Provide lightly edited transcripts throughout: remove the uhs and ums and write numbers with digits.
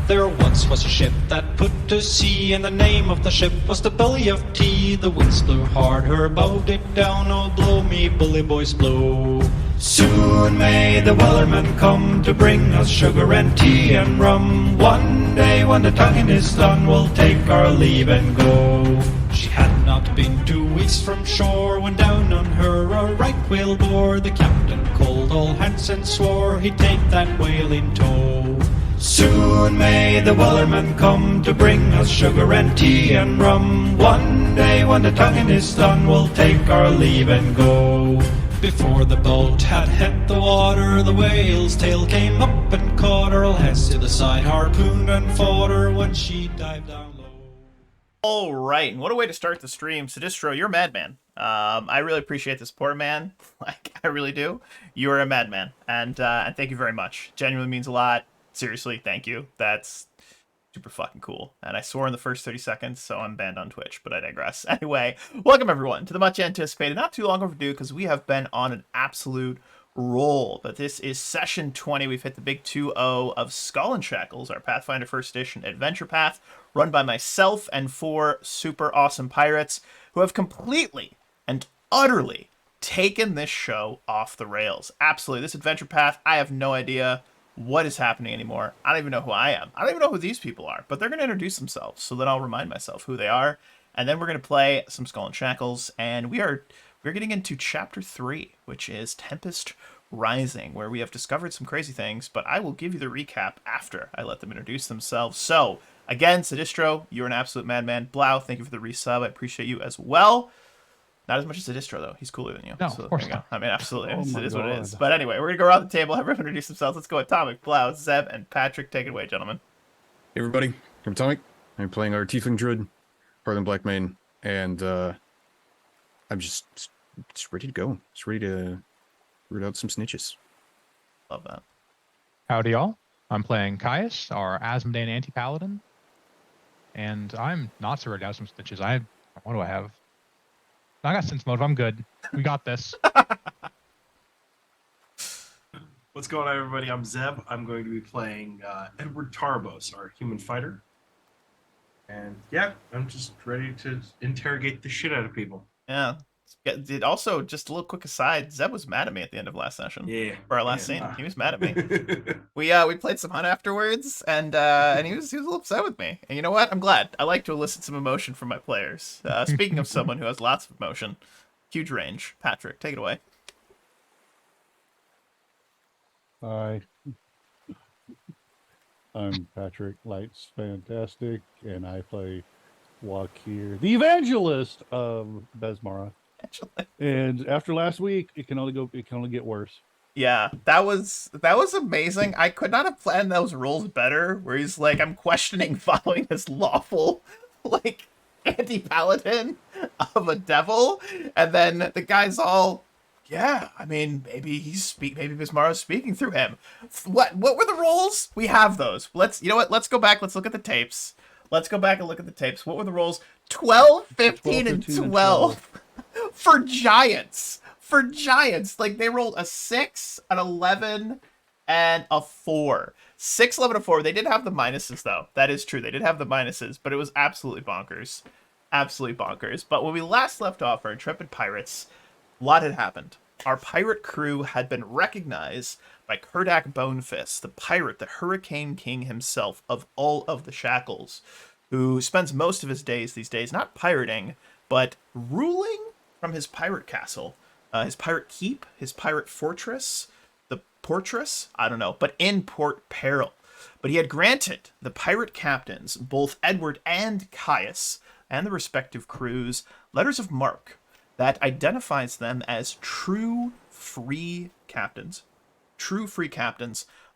There once was a ship that put to sea, and the name of the ship was the Belly of Tea. The winds blew hard, her bowed it down, oh blow me bully boys blow. Soon may the wellerman come to bring us sugar and tea and rum. One day when the tonguing is done, we'll take our leave and go. She had not been 2 weeks from shore when down on her a right whale bore. The captain called all hands and swore he'd take that whale in tow. Soon may the wellerman come to bring us sugar and tea and rum. One day when the tonguing is done, we'll take our leave and go. Before the boat had hit the water, the whale's tail came up and caught her. All hands to the side, harpooned and fought her when she dived down low. All right, and what a way to start the stream. Sidistro, you're a madman. I really appreciate the support, man. Like, I really do. You are a madman, and thank you very much. Genuinely means a lot. Seriously, thank you. That's super fucking cool. And I swore in the first 30 seconds, so I'm banned on Twitch, but I digress. Anyway, welcome everyone to the much anticipated, not too long overdue, because we have been on an absolute roll. But this is session 20. We've hit the big 2-0 of Skull and Shackles, our Pathfinder First Edition adventure path, run by myself and 4 super awesome pirates who have completely and utterly taken this show off the rails. Absolutely. This adventure path, I have no idea what is happening anymore. I don't even know who I am. I don't even know who these people are, but they're going to introduce themselves, so then I'll remind myself who they are, and then we're going to play some Skull and Shackles, and we're getting into chapter 3, which is Tempest Rising, where we have discovered some crazy things, but I will give you the recap after I let them introduce themselves. So, again, Sidistro, you're an absolute madman. Blau, thank you for the resub. I appreciate you as well. Not as much as Sidistro, though. He's cooler than you. No, so of course there you go. I mean, absolutely. Oh it is what it God. is. But anyway, we're going to go around the table, have everyone introduce themselves. Let's go Atomic, Blau, Zeb, and Patrick. Take it away, gentlemen. Hey everybody, I'm Atomic. I'm playing our Tiefling Druid, Harlan Blackmane, and I'm just ready to go. Just ready to root out some snitches. Love that. Howdy, y'all. I'm playing Caius, our Asmodean anti-paladin. And I'm not so ready to have some stitches. What do I have? I got sense motive. I'm good. We got this. What's going on, everybody? I'm Zeb. I'm going to be playing Edward Tarbos, our human fighter. And yeah, I'm just ready to interrogate the shit out of people. Yeah. It also, just a little quick aside, Zeb was mad at me at the end of last session. Yeah. For our last scene. He was mad at me. Yeah. We played some Hunt afterwards, and he was a little upset with me. And you know what? I'm glad. I like to elicit some emotion from my players. Speaking of someone who has lots of emotion, huge range. Patrick, take it away. Hi, I'm Patrick Light's Fantastic, and I play Wakir, the evangelist of Besmara. And after last week, it can only get worse. Yeah, that was amazing. I could not have planned those rules better, where he's like, I'm questioning following this lawful, like, anti-paladin of a devil, and then the guy's all, yeah, I mean, maybe Besmara's speaking through him. What were the roles? We have those. You know what? Let's go back. Let's look at the tapes. Let's go back and look at the tapes. What were the roles? 12, 15, and 12 for giants. For giants. Like, they rolled a 6, an 11, and a 4. 6, 11, and 4. They did have the minuses, though. That is true. They did have the minuses, but it was absolutely bonkers. Absolutely bonkers. But when we last left off, our intrepid pirates, a lot had happened. Our pirate crew had been recognized by Kurdak Bonefist, the pirate, the Hurricane King himself of all of the Shackles, who spends most of his days these days not pirating, but ruling from his pirate castle, his pirate keep, his pirate fortress, the Portress, I don't know, but in Port Peril. But he had granted the pirate captains, both Edward and Caius, and the respective crews, letters of marque that identifies them as true free captains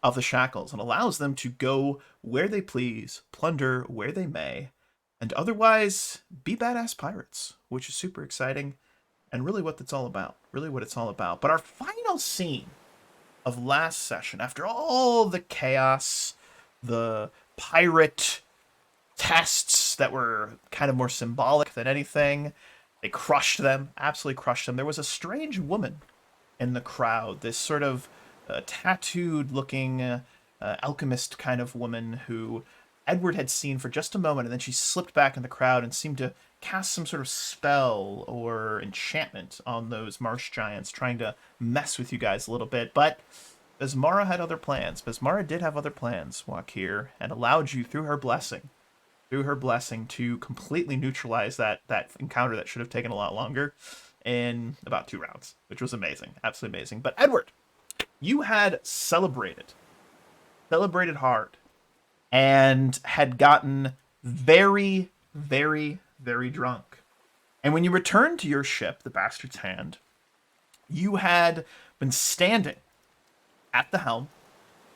of the Shackles, and allows them to go where they please, plunder where they may, and otherwise be badass pirates, which is super exciting, and really what it's all about. But our final scene of last session, after all the chaos, the pirate tests that were kind of more symbolic than anything, they crushed them, absolutely crushed them. There was a strange woman in the crowd, this sort of tattooed-looking alchemist kind of woman who Edward had seen for just a moment, and then she slipped back in the crowd and seemed to cast some sort of spell or enchantment on those marsh giants, trying to mess with you guys a little bit. But Besmara had other plans. Besmara did have other plans, Wakir, and allowed you through her blessing to completely neutralize that encounter that should have taken a lot longer in about 2 rounds, which was amazing. Absolutely amazing. But Edward, you had celebrated hard, and had gotten very, very, very drunk. And when you returned to your ship, the Bastard's Hand, you had been standing at the helm,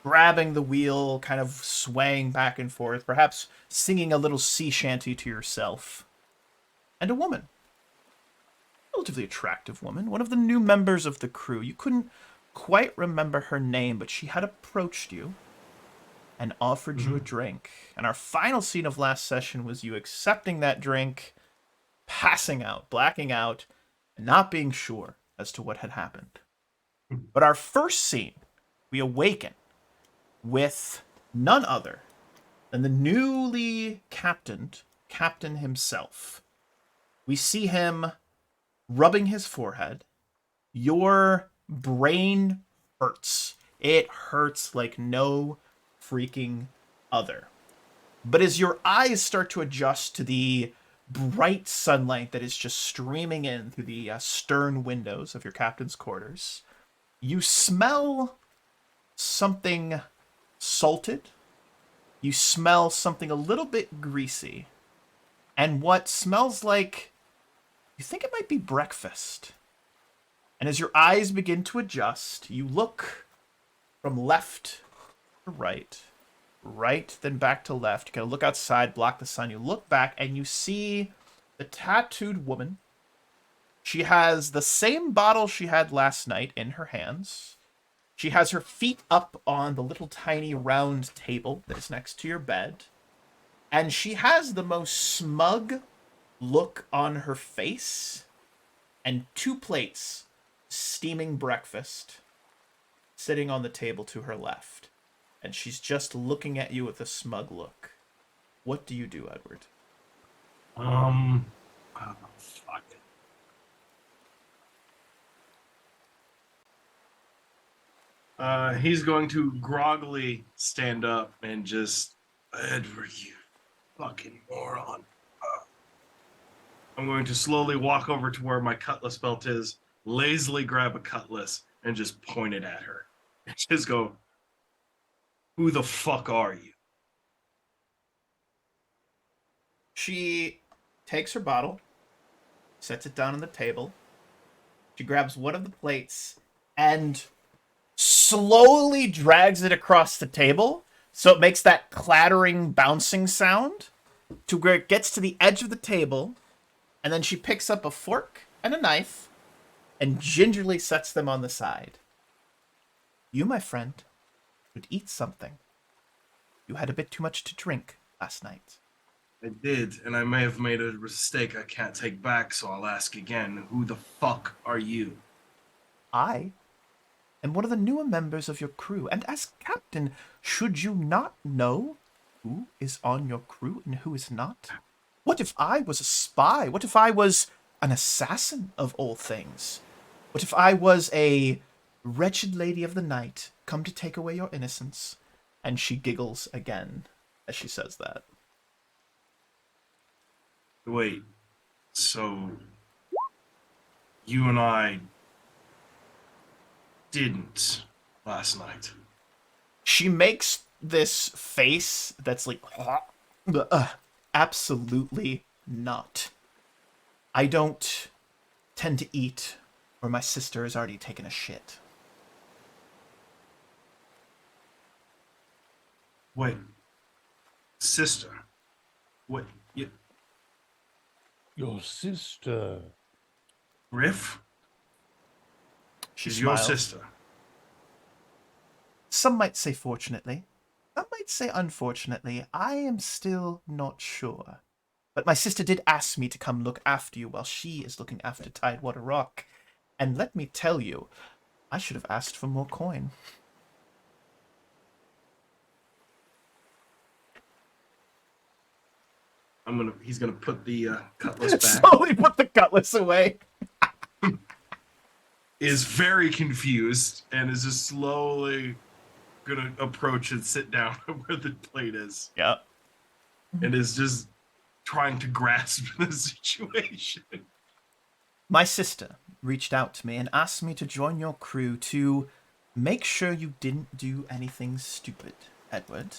grabbing the wheel, kind of swaying back and forth, perhaps singing a little sea shanty to yourself. And a woman, relatively attractive woman, one of the new members of the crew. You couldn't quite remember her name, but she had approached you and offered you a drink. And our final scene of last session was you accepting that drink, passing out, blacking out, and not being sure as to what had happened. But our first scene, we awaken with none other than the newly captained captain himself. We see him rubbing his forehead. Your brain hurts. It hurts like no freaking other. But as your eyes start to adjust to the bright sunlight that is just streaming in through the stern windows of your captain's quarters, you smell something salted. You smell something a little bit greasy. And what smells like, you think it might be breakfast. And as your eyes begin to adjust, you look from left to right, then back to left. You gotta look outside, block the sun. You look back and you see the tattooed woman. She has the same bottle she had last night in her hands. She has her feet up on the little tiny round table that is next to your bed. And she has the most smug look on her face, and 2 plates steaming breakfast sitting on the table to her left. And she's just looking at you with a smug look. What do you do, Edward? Oh, fuck. He's going to groggily stand up and just, Edward, you fucking moron. I'm going to slowly walk over to where my cutlass belt is, lazily grab a cutlass, and just point it at her. And just go, who the fuck are you? She takes her bottle, sets it down on the table. She grabs one of the plates and slowly drags it across the table so it makes that clattering, bouncing sound to where it gets to the edge of the table. And then she picks up a fork and a knife and gingerly sets them on the side. You, my friend, should eat something. You had a bit too much to drink last night. I did, and I may have made a mistake I can't take back, so I'll ask again. Who the fuck are you? I am one of the newer members of your crew, and as captain, should you not know who is on your crew and who is not? What if I was a spy? What if I was an assassin of all things? What if I was a wretched lady of the night come to take away your innocence? And she giggles again as she says that. Wait, so you and I didn't last night? She makes this face that's like, absolutely not. I don't tend to eat where my sister has already taken a shit. Wait, sister? What? Your sister. Griff? She She's smiles. your sister. Some might say fortunately. Some might say unfortunately. I am still not sure. But my sister did ask me to come look after you while she is looking after Tidewater Rock. And let me tell you, I should have asked for more coin. He's gonna put the cutlass back. Slowly put the cutlass away. Is very confused and is just slowly gonna approach and sit down where the plate is, Yeah. and is just trying to grasp the situation. My sister reached out to me and asked me to join your crew to make sure you didn't do anything stupid, Edward.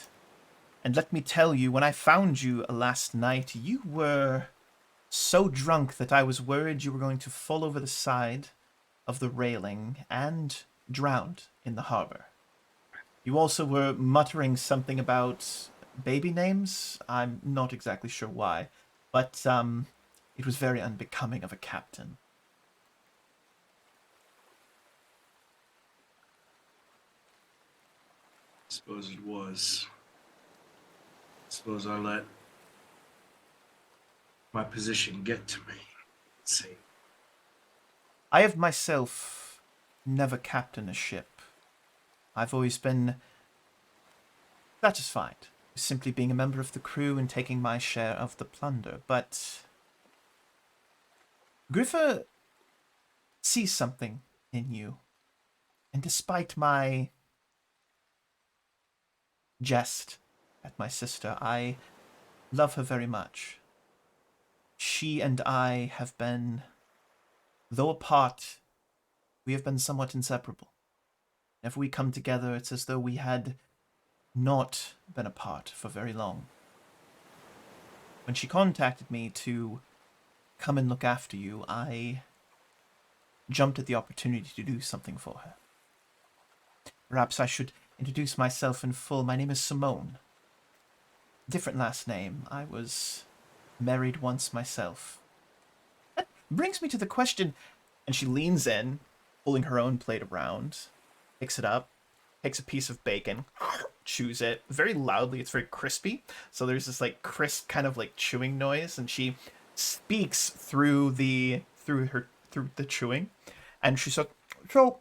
And let me tell you, when I found you last night, you were so drunk that I was worried you were going to fall over the side of the railing and drowned in the harbor. You also were muttering something about baby names. I'm not exactly sure why, but it was very unbecoming of a captain. I suppose it was. I suppose I let my position get to me. Let's see. I have myself never captained a ship. I've always been satisfied with simply being a member of the crew and taking my share of the plunder, but Griffer sees something in you, and despite my jest at my sister, I love her very much. She and I have been, though apart, we have been somewhat inseparable. If we come together, it's as though we had not been apart for very long. When she contacted me to come and look after you, I jumped at the opportunity to do something for her. Perhaps I should introduce myself in full. My name is Simone. Different last name. I was married once myself. That brings me to the question, and she leans in, pulling her own plate around, picks it up, takes a piece of bacon, chews it very loudly. It's very crispy, so there's this like crisp kind of like chewing noise, and she speaks through the chewing, and she said, "So,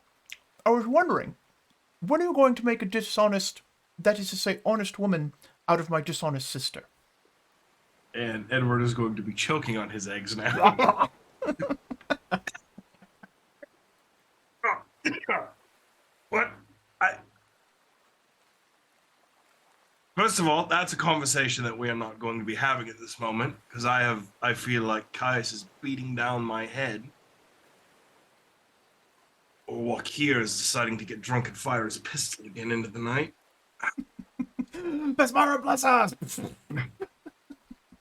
I was wondering, when are you going to make a dishonest, that is to say, honest woman out of my dishonest sister?" And Edward is going to be choking on his eggs now. What? First of all, that's a conversation that we are not going to be having at this moment, because I feel like Caius is beating down my head. Or Wakir is deciding to get drunk and fire his pistol again into the night. Besmara, bless us!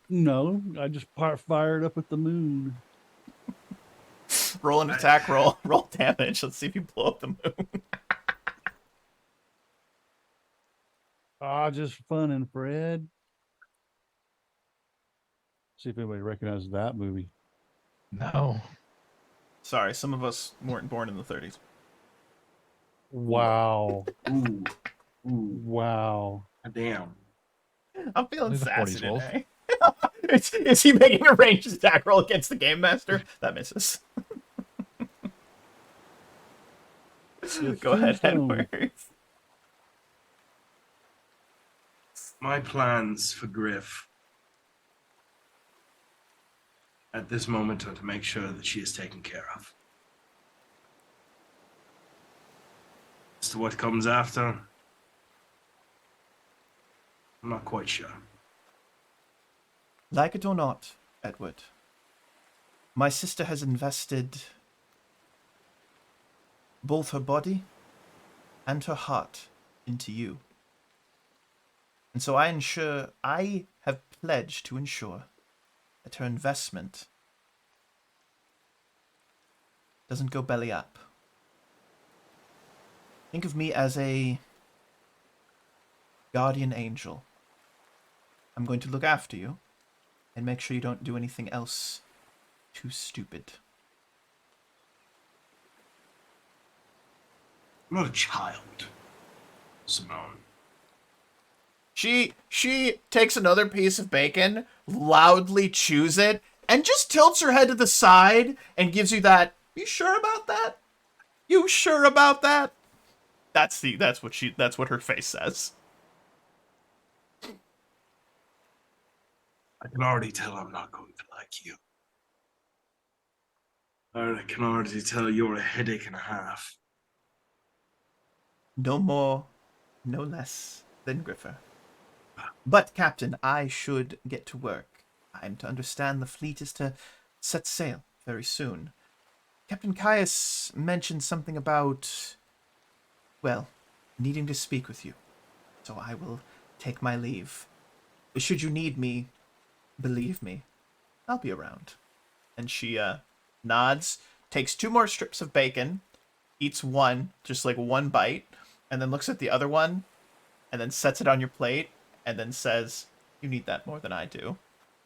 No, I just fired up at the moon. Roll an attack roll. Roll damage. Let's see if you blow up the moon. Just fun and Fred. See if anybody recognizes that movie. No. Sorry, some of us weren't born in the 30s. Wow. Ooh. Ooh. Wow. Damn. I'm feeling Only the sassy 40s, Wolf. today. Is he making a ranged attack roll against the game master? That misses. Go ahead, Edward. My plans for Griff at this moment are to make sure that she is taken care of. As to what comes after, I'm not quite sure. Like it or not, Edward, my sister has invested both her body and her heart into you. And so I have pledged to ensure that her investment doesn't go belly up. Think of me as a guardian angel. I'm going to look after you and make sure you don't do anything else too stupid. I'm not a child, Simone. She takes another piece of bacon, loudly chews it, and just tilts her head to the side and gives you that, "You sure about that? You sure about that?" That's what her face says. I can already tell I'm not going to like you. I can already tell you're a headache and a half. No more, no less than Griffer. But, Captain, I should get to work. I'm to understand the fleet is to set sail very soon. Captain Caius mentioned something about, well, needing to speak with you. So I will take my leave. Should you need me, believe me, I'll be around. And she nods, takes 2 more strips of bacon, eats one, just like one bite, and then looks at the other one, and then sets it on your plate, and then says, "You need that more than I do,"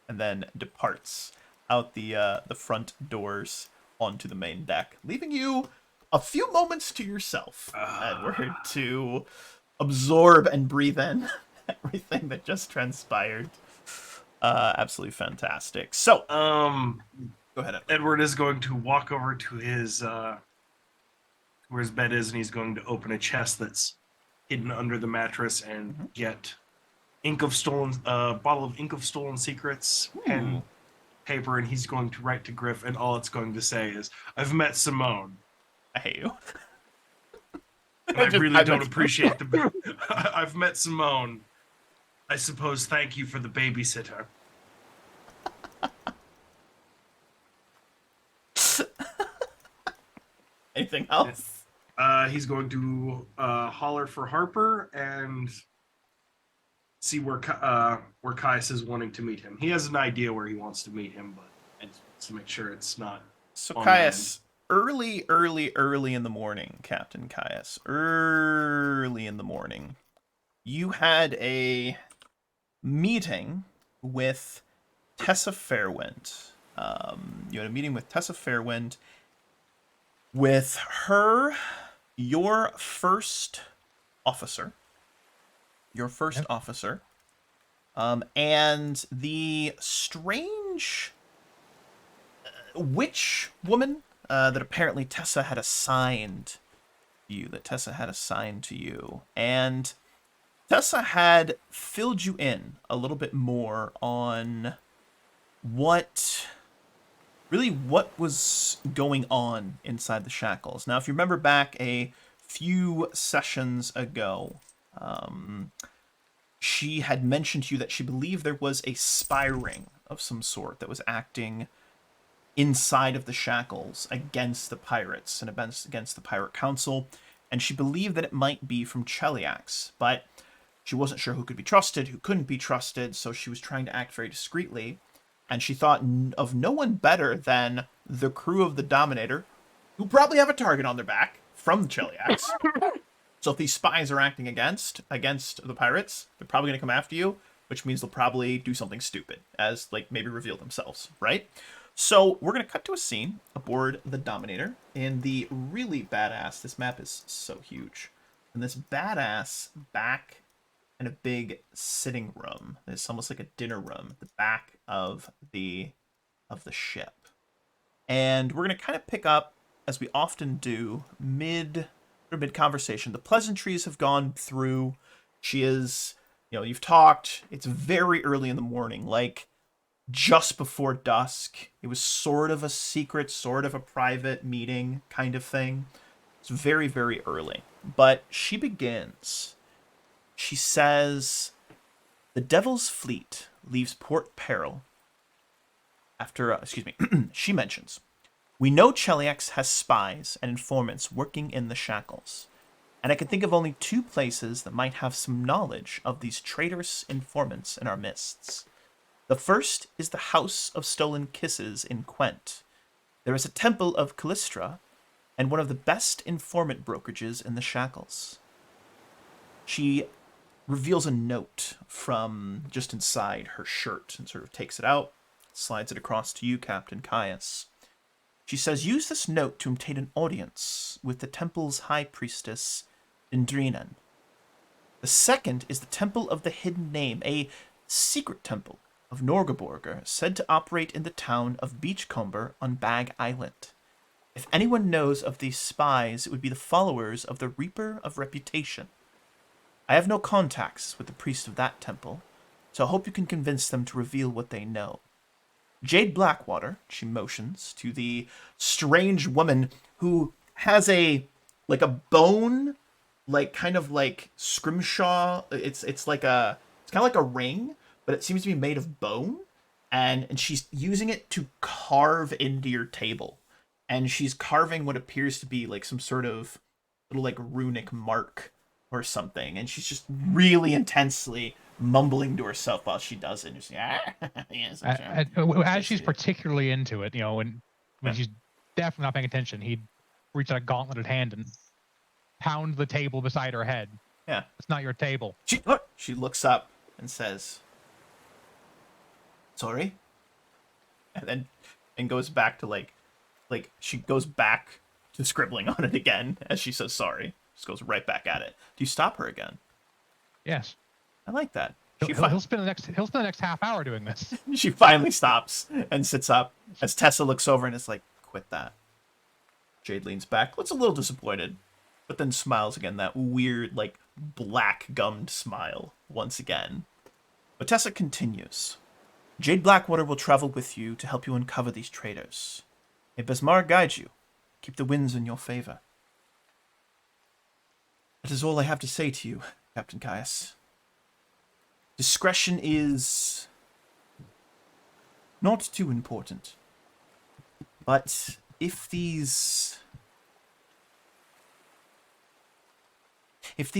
and then departs out the front doors onto the main deck, leaving you a few moments to yourself, Edward, to absorb and breathe in everything that just transpired. Absolutely fantastic. So, go ahead, Edward. Edward is going to walk over to his where his bed is, and he's going to open a chest that's hidden under the mattress and get bottle of ink of stolen secrets, pen, paper, and he's going to write to Griff, and all it's going to say is, "I've met Simone. I hate you. And I really don't appreciate the. I've met Simone. I suppose thank you for the babysitter." Anything else? He's going to holler for Harper and see where Caius is wanting to meet him. He has an idea where he wants to meet him, but just to make sure it's not. So Caius, early in the morning, Captain Caius, early in the morning, you had a meeting with Tessa Fairwind. You had a meeting with Tessa Fairwind. With her, your first officer, and the strange witch woman that apparently Tessa had assigned to you, and Tessa had filled you in a little bit more on what was going on inside the Shackles. Now, if you remember back a few sessions ago, she had mentioned to you that she believed there was a spy ring of some sort that was acting inside of the Shackles against the pirates and against the Pirate Council, and she believed that it might be from Cheliax, but she wasn't sure who could be trusted, who couldn't be trusted, so she was trying to act very discreetly. And she thought of no one better than the crew of the Dominator, who probably have a target on their back from the Cheliax. So if these spies are acting against the pirates, they're probably going to come after you, which means they'll probably do something stupid, as like maybe reveal themselves, right? So we're going to cut to a scene aboard the Dominator in the really badass, this map is so huge, in this badass back in a big sitting room. It's almost like a dinner room at the back of the ship. And we're going to kind of pick up, as we often do, mid conversation. The pleasantries have gone through. She is, you've talked. It's very early in the morning, like just before dusk. It was sort of a secret, sort of a private meeting kind of thing. It's very, very early. But she begins. She says, "The Devil's Fleet leaves Port Peril after, she mentions, we know Cheliax has spies and informants working in the Shackles, and I can think of only 2 places that might have some knowledge of these traitorous informants in our midst. The first is the House of Stolen Kisses in Quent. There is a temple of Calistria, and one of the best informant brokerages in the Shackles." She reveals a note from just inside her shirt and sort of takes it out, slides it across to you, Captain Caius. She says, "Use this note to obtain an audience with the temple's high priestess, Dindreann. The second is the Temple of the Hidden Name, a secret temple of Norgorber said to operate in the town of Beachcomber on Bag Island. If anyone knows of these spies, it would be the followers of the Reaper of Reputation. I have no contacts with the priest of that temple, so I hope you can convince them to reveal what they know. Jade Blackwater, she motions to the strange woman who has a bone, kind of like scrimshaw. It's kind of like a ring, but it seems to be made of bone, and she's using it to carve into your table, and she's carving what appears to be like some sort of little like runic mark or something, and she's just really intensely mumbling to herself while she does it. Just, yes, As she's particularly into it, when she's definitely not paying attention, he'd reach out a gauntleted hand and pound the table beside her head. Yeah. It's not your table. She looks up and says, sorry? And goes back to she goes back to scribbling on it again as she says sorry. Just goes right back at it. Do you stop her again? Yes. I like that. He'll spend the next half hour doing this. She finally stops and sits up as Tessa looks over and is like, quit that. Jade leans back, looks a little disappointed, but then smiles again, that weird, black gummed smile once again. But Tessa continues. Jade Blackwater will travel with you to help you uncover these traitors. May Besmara guide you. Keep the winds in your favor. That is all I have to say to you, Captain Caius. Discretion is not too important. But if these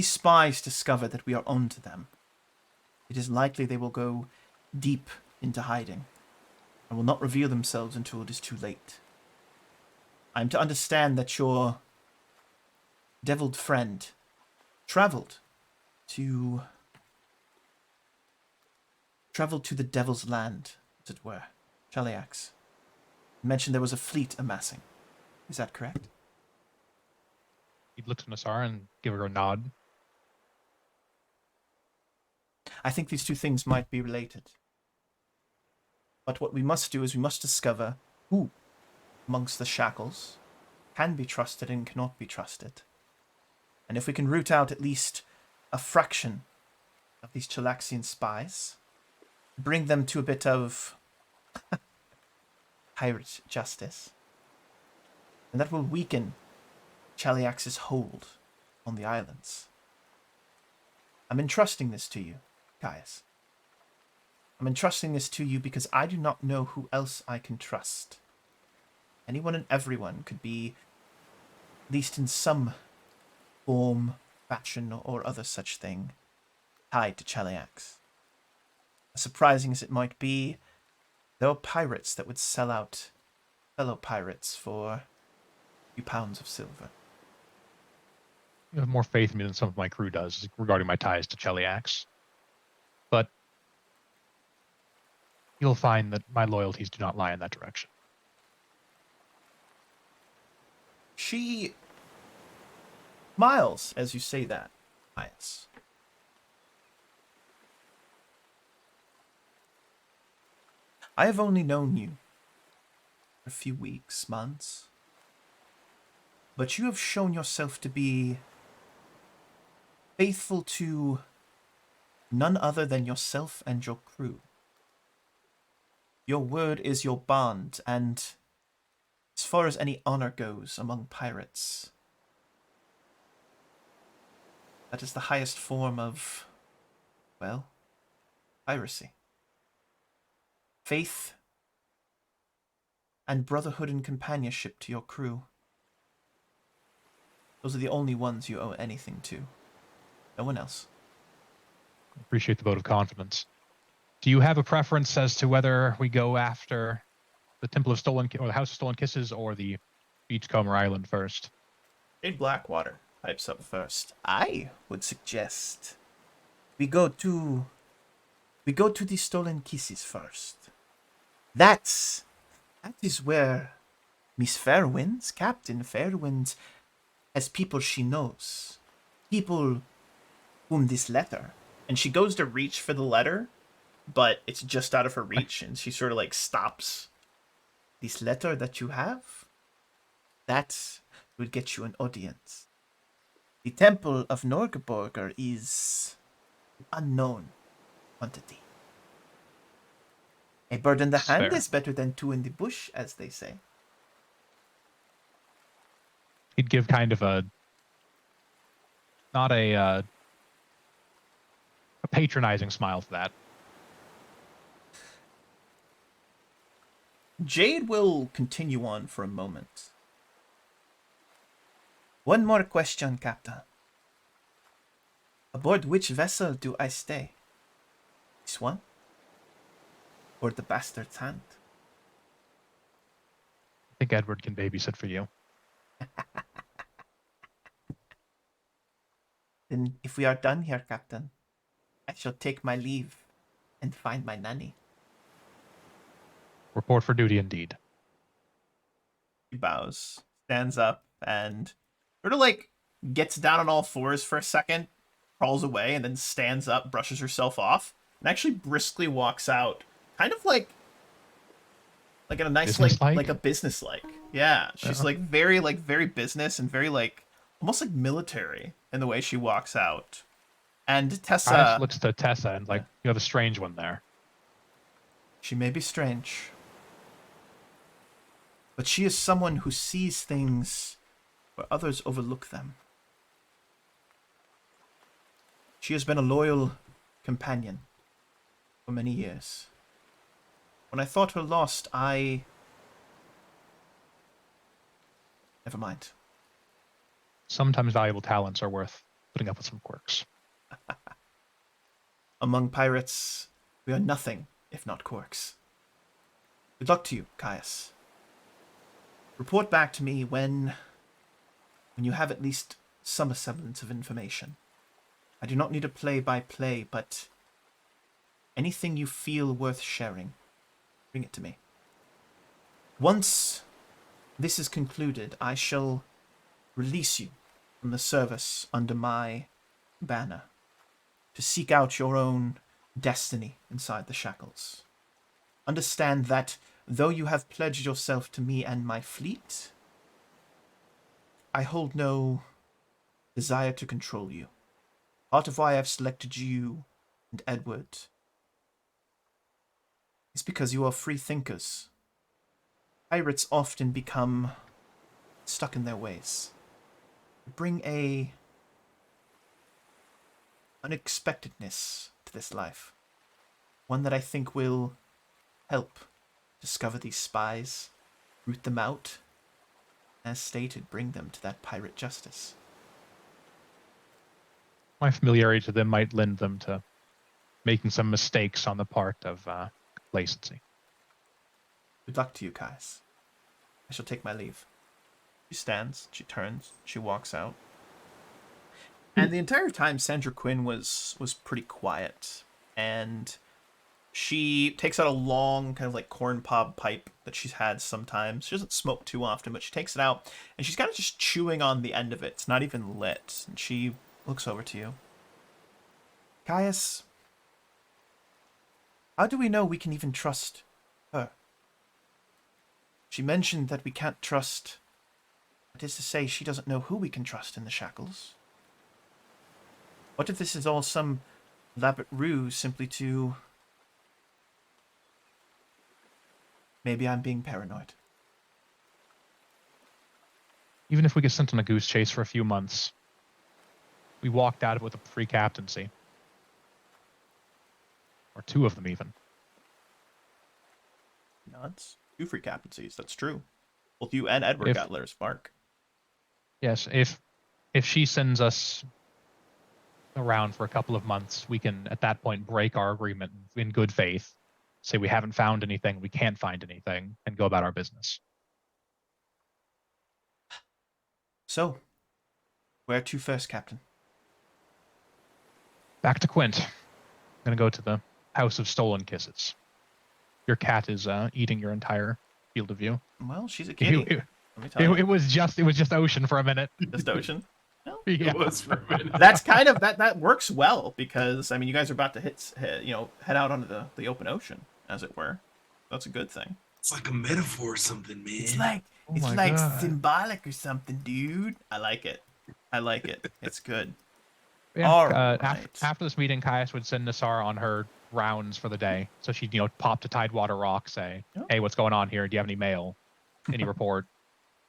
spies discover that we are onto them, it is likely they will go deep into hiding and will not reveal themselves until it is too late. I am to understand that your deviled friend traveled to the devil's land, as it were, Cheliax. You mentioned there was a fleet amassing. Is that correct? He'd look to Nassara and give her a nod. I think these two things might be related. But what we must do is we must discover who amongst the Shackles can be trusted and cannot be trusted. And if we can root out at least a fraction of these Cheliaxian spies, bring them to a bit of pirate justice, and that will weaken Cheliax's hold on the islands. I'm entrusting this to you, Caius. I'm entrusting this to you because I do not know who else I can trust. Anyone and everyone could be, at least in some form, fashion, or other such thing, tied to Cheliax. As surprising as it might be, there are pirates that would sell out fellow pirates for a few pounds of silver. You have more faith in me than some of my crew does regarding my ties to Cheliax. But you'll find that my loyalties do not lie in that direction. She smiles as you say that, Caius. I have only known you for a few weeks, months, but you have shown yourself to be faithful to none other than yourself and your crew. Your word is your bond, and as far as any honor goes among pirates, that is the highest form of, well, piracy. Faith and brotherhood and companionship to your crew. Those are the only ones you owe anything to. No one else. Appreciate the vote of confidence. Do you have a preference as to whether we go after the Temple of Stolen or the House of Stolen Kisses or the Beachcomber Island first? Jade Blackwater pipes up first. I would suggest we go to the Stolen Kisses first. That is where Miss Fairwind, Captain Fairwind, has people she knows. People whom this letter. And she goes to reach for the letter, but it's just out of her reach, and she sort of stops. This letter that you have, that would get you an audience. The Temple of Norgorber is unknown quantity. A bird in the It's hand fair. is better than two in the bush, as they say. He'd give kind of a not a patronizing smile to that. Jade will continue on for a moment. One more question, Captain. Aboard which vessel do I stay? This one? Or the bastard's hand? I think Edward can babysit for you. Then if we are done here, Captain, I shall take my leave and find my nanny. Report for duty indeed. He bows, stands up, and sort of like gets down on all fours for a second, crawls away, and then stands up, brushes herself off, and actually briskly walks out, kind of like in a nice like a business-like. Yeah, she's very business and very almost like military in the way she walks out. And Tessa Caius looks to Tessa and you have a strange one there. She may be strange, but she is someone who sees things where others overlook them. She has been a loyal companion for many years. When I thought her lost, never mind. Sometimes valuable talents are worth putting up with some quirks. Among pirates, we are nothing if not quirks. Good luck to you, Caius. Report back to me when you have at least some semblance of information. I do not need a play-by-play, but anything you feel worth sharing, bring it to me. Once this is concluded, I shall release you from the service under my banner to seek out your own destiny inside the Shackles. Understand that though you have pledged yourself to me and my fleet, I hold no desire to control you. Part of why I've selected you and Edward is because you are free thinkers. Pirates often become stuck in their ways. Bring a unexpectedness to this life. One that I think will help discover these spies, root them out, as stated, bring them to that pirate justice. My familiarity to them might lend them to making some mistakes on the part of complacency. Good luck to you, Caius. I shall take my leave. She stands, she turns, she walks out. And the entire time, Sandra Quinn was pretty quiet. And she takes out a long kind of like corn cob pipe that she's had sometimes. She doesn't smoke too often, but she takes it out. And she's kind of just chewing on the end of it. It's not even lit. And she looks over to you. Caius, how do we know we can even trust her? She mentioned that we can't trust. That is to say, she doesn't know who we can trust in the Shackles. What if this is all some elaborate ruse simply to... Maybe I'm being paranoid. Even if we get sent on a goose chase for a few months, we walked out of it with a free captaincy. Or two of them, even. Nods. 2 free captaincies, that's true. Both you and Edward got letters of marque. Yes, if she sends us around for a couple of months, we can, at that point, break our agreement in good faith, say we haven't found anything, we can't find anything, and go about our business. So, where to first, Captain? Back to Quent. I'm going to go to the House of Stolen Kisses. Your cat is eating your entire field of view. Well, she's a kitty. Let me tell you. It was just ocean for a minute. Just ocean. Well, Yeah. It was for a minute. that's kind of that works well because I mean you guys are about to head out onto the open ocean, as it were. That's a good thing. It's like a metaphor or something, man. It's like my God. symbolic or something, dude. I like it. It's good. Yeah, All uh, right. after this meeting, Caius would send Nassar on her rounds for the day. So she'd, pop to Tidewater Rock, say, Oh. hey, what's going on here? Do you have any mail? Any report?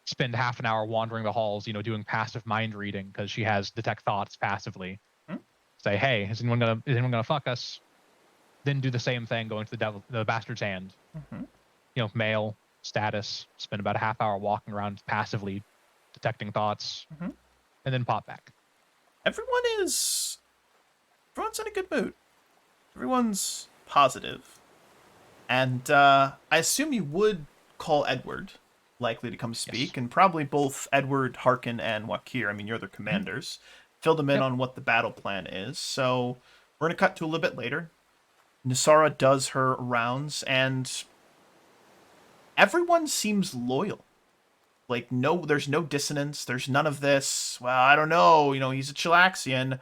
Spend half an hour wandering the halls, doing passive mind reading because she has detect thoughts passively. Hmm. Say, hey, is anyone gonna fuck us? Then do the same thing, going to the bastard's hand. Mhm. Mail, status, spend about a half hour walking around passively detecting thoughts, Mhm. and then pop back. Everyone's in a good mood. Everyone's positive. And I assume you would call Edward likely to come speak, Yes. and probably both Edward, Harkin, and Wakir. I mean, you're their commanders. Fill them in Yep. on what the battle plan is. So we're going to cut to a little bit later. Nisara does her rounds, and everyone seems loyal. Like, no, there's no dissonance. There's none of this. Well, I don't know. He's a Chelaxian.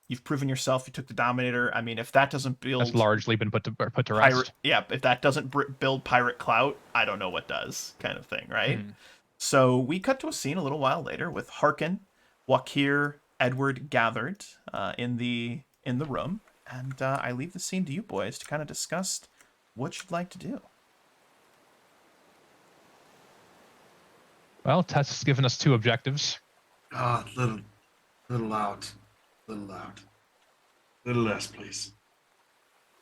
You've proven yourself. You took the Dominator. I mean, if that doesn't build That's largely been put to pirate, rest. yeah, if that doesn't build pirate clout, I don't know what does, kind of thing, right? Mhm. So we cut to a scene a little while later with Harkin, Wakir, Edward gathered in the room, and I leave the scene to you boys to kind of discuss what you'd like to do. Well, Tess has given us 2 objectives. Little out. Little out. Little less, please.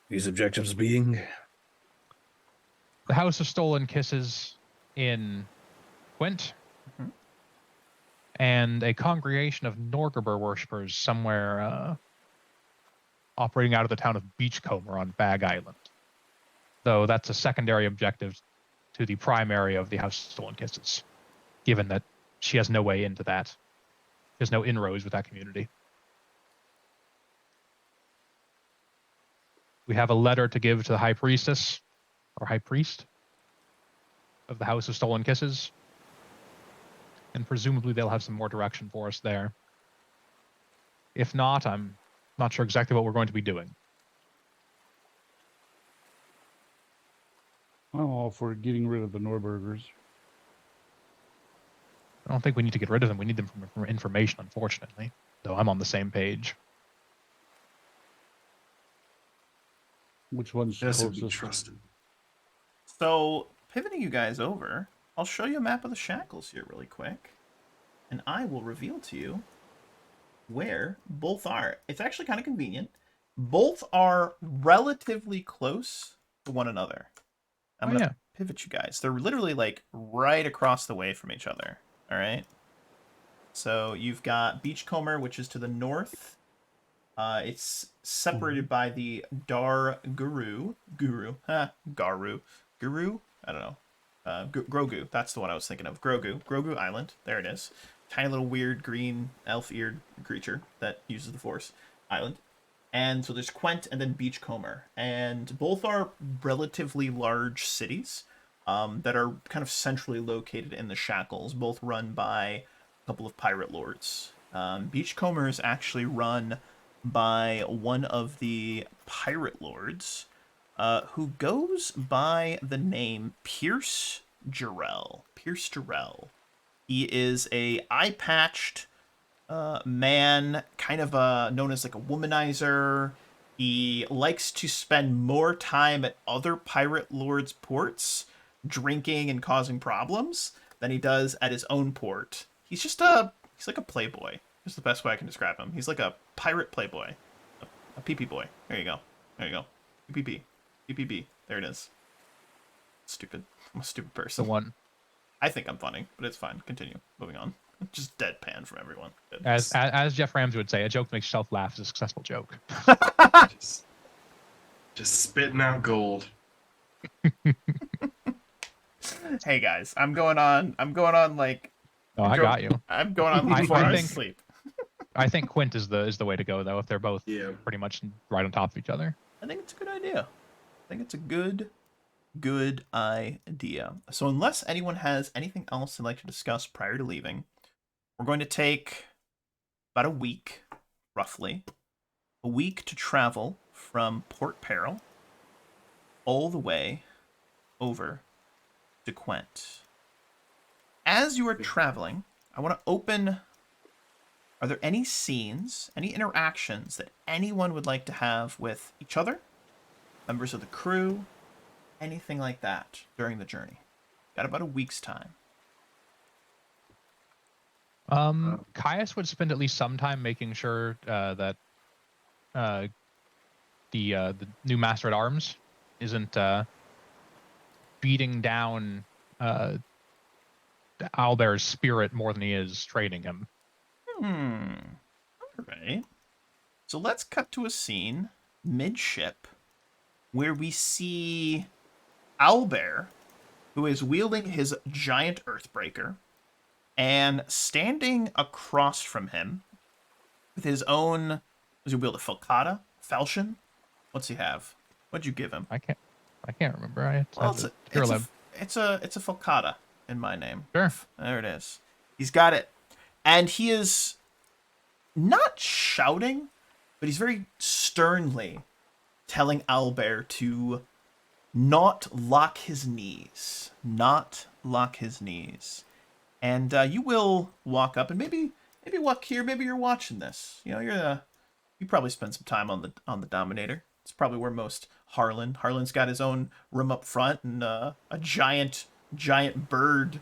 These objectives being The House of Stolen Kisses in Quent, Mhm. and a congregation of Norgorber worshippers somewhere operating out of the town of Beachcomber on Bag Island. Though that's a secondary objective to the primary of the House of Stolen Kisses, given that she has no way into that. There's no inroads with that community. We have a letter to give to the High Priestess, or High Priest, of the House of Stolen Kisses. And presumably they'll have some more direction for us there. If not, I'm not sure exactly what we're going to be doing. I'm all for getting rid of the Norbergers. I don't think we need to get rid of them. We need them for information, unfortunately. Though I'm on the same page. Which one's This would be closest? trusted. So, pivoting you guys over, I'll show you a map of the Shackles here really quick, and I will reveal to you where both are. It's actually kind of convenient. Both are relatively close to one another. I'm going to pivot you guys. They're literally like right across the way from each other. All right. So you've got Beachcomber, which is to the north. It's separated by the Garu. I don't know. Grogu. That's the one I was thinking of. Grogu Island. There it is. Tiny little weird green elf-eared creature that uses the Force island. And so there's Quent and then Beachcomber. And both are relatively large cities that are kind of centrally located in the Shackles, both run by a couple of pirate lords. Beachcomber is actually run by one of the pirate lords who goes by the name Pierce Jarrell. He is a eye-patched man, kind of known as like a womanizer. He likes to spend more time at other pirate lords' ports, drinking and causing problems, than he does at his own port. He's like a playboy. That's the best way I can describe him. He's like a pirate playboy, a PP boy. There you go. PPP. There it is. Stupid. I'm a stupid person. The one. I think I'm funny, but it's fine. Continue. Moving on. Just deadpan from everyone. As Jeff Ramsey would say, a joke that makes yourself laugh is a successful joke. just spitting out gold. Hey guys, I'm going on like. Oh, I got you. I'm going on I before I think- sleep. I think Quint is the way to go, though, if they're both pretty much right on top of each other. I think it's a good idea. I think it's a good idea. So unless anyone has anything else they'd like to discuss prior to leaving, we're going to take about a week, roughly, a week to travel from Port Peril all the way over to Quent. As you are traveling, I want to open... Are there any scenes, any interactions that anyone would like to have with each other members of the crew, anything like that during the journey. Got about a week's time. Caius would spend at least some time making sure that the new master at arms isn't beating down Albert's spirit more than he is training him. All right. So let's cut to a scene midship where we see Albert, who is wielding his giant earthbreaker, and standing across from him with his own, does he wield a falchion? What's he have? What'd you give him? I can't remember. It's a falcata in my name. Sure. There it is. He's got it. And he is not shouting, but he's very sternly telling Albert to not lock his knees. Not lock his knees. And you will walk up and maybe walk here. Maybe you're watching this. You know, you probably spend some time on the Dominator. It's probably where most Harlan's got his own room up front and a giant bird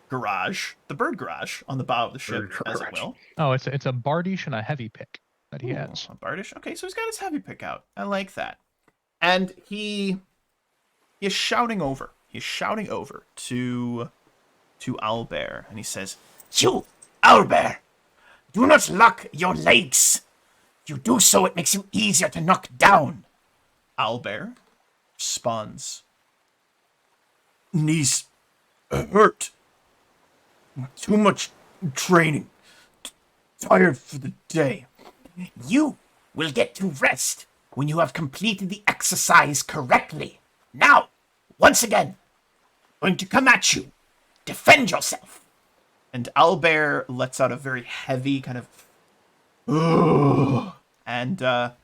garage, the bird garage on the bow of the ship, as it will. Oh, it's a Bardish and a heavy pick that he has. A Bardish. Okay, so he's got his heavy pick out. I like that. And he is shouting over. He's shouting over to Albert, and he says, "You, Albert, do not lock your legs. If you do so, it makes you easier to knock down." Albert responds, "Knees hurt. Too much training. Tired for the day." "You will get to rest when you have completed the exercise correctly. Now, once again, I'm going to come at you. Defend yourself." And Albert lets out a very heavy kind of and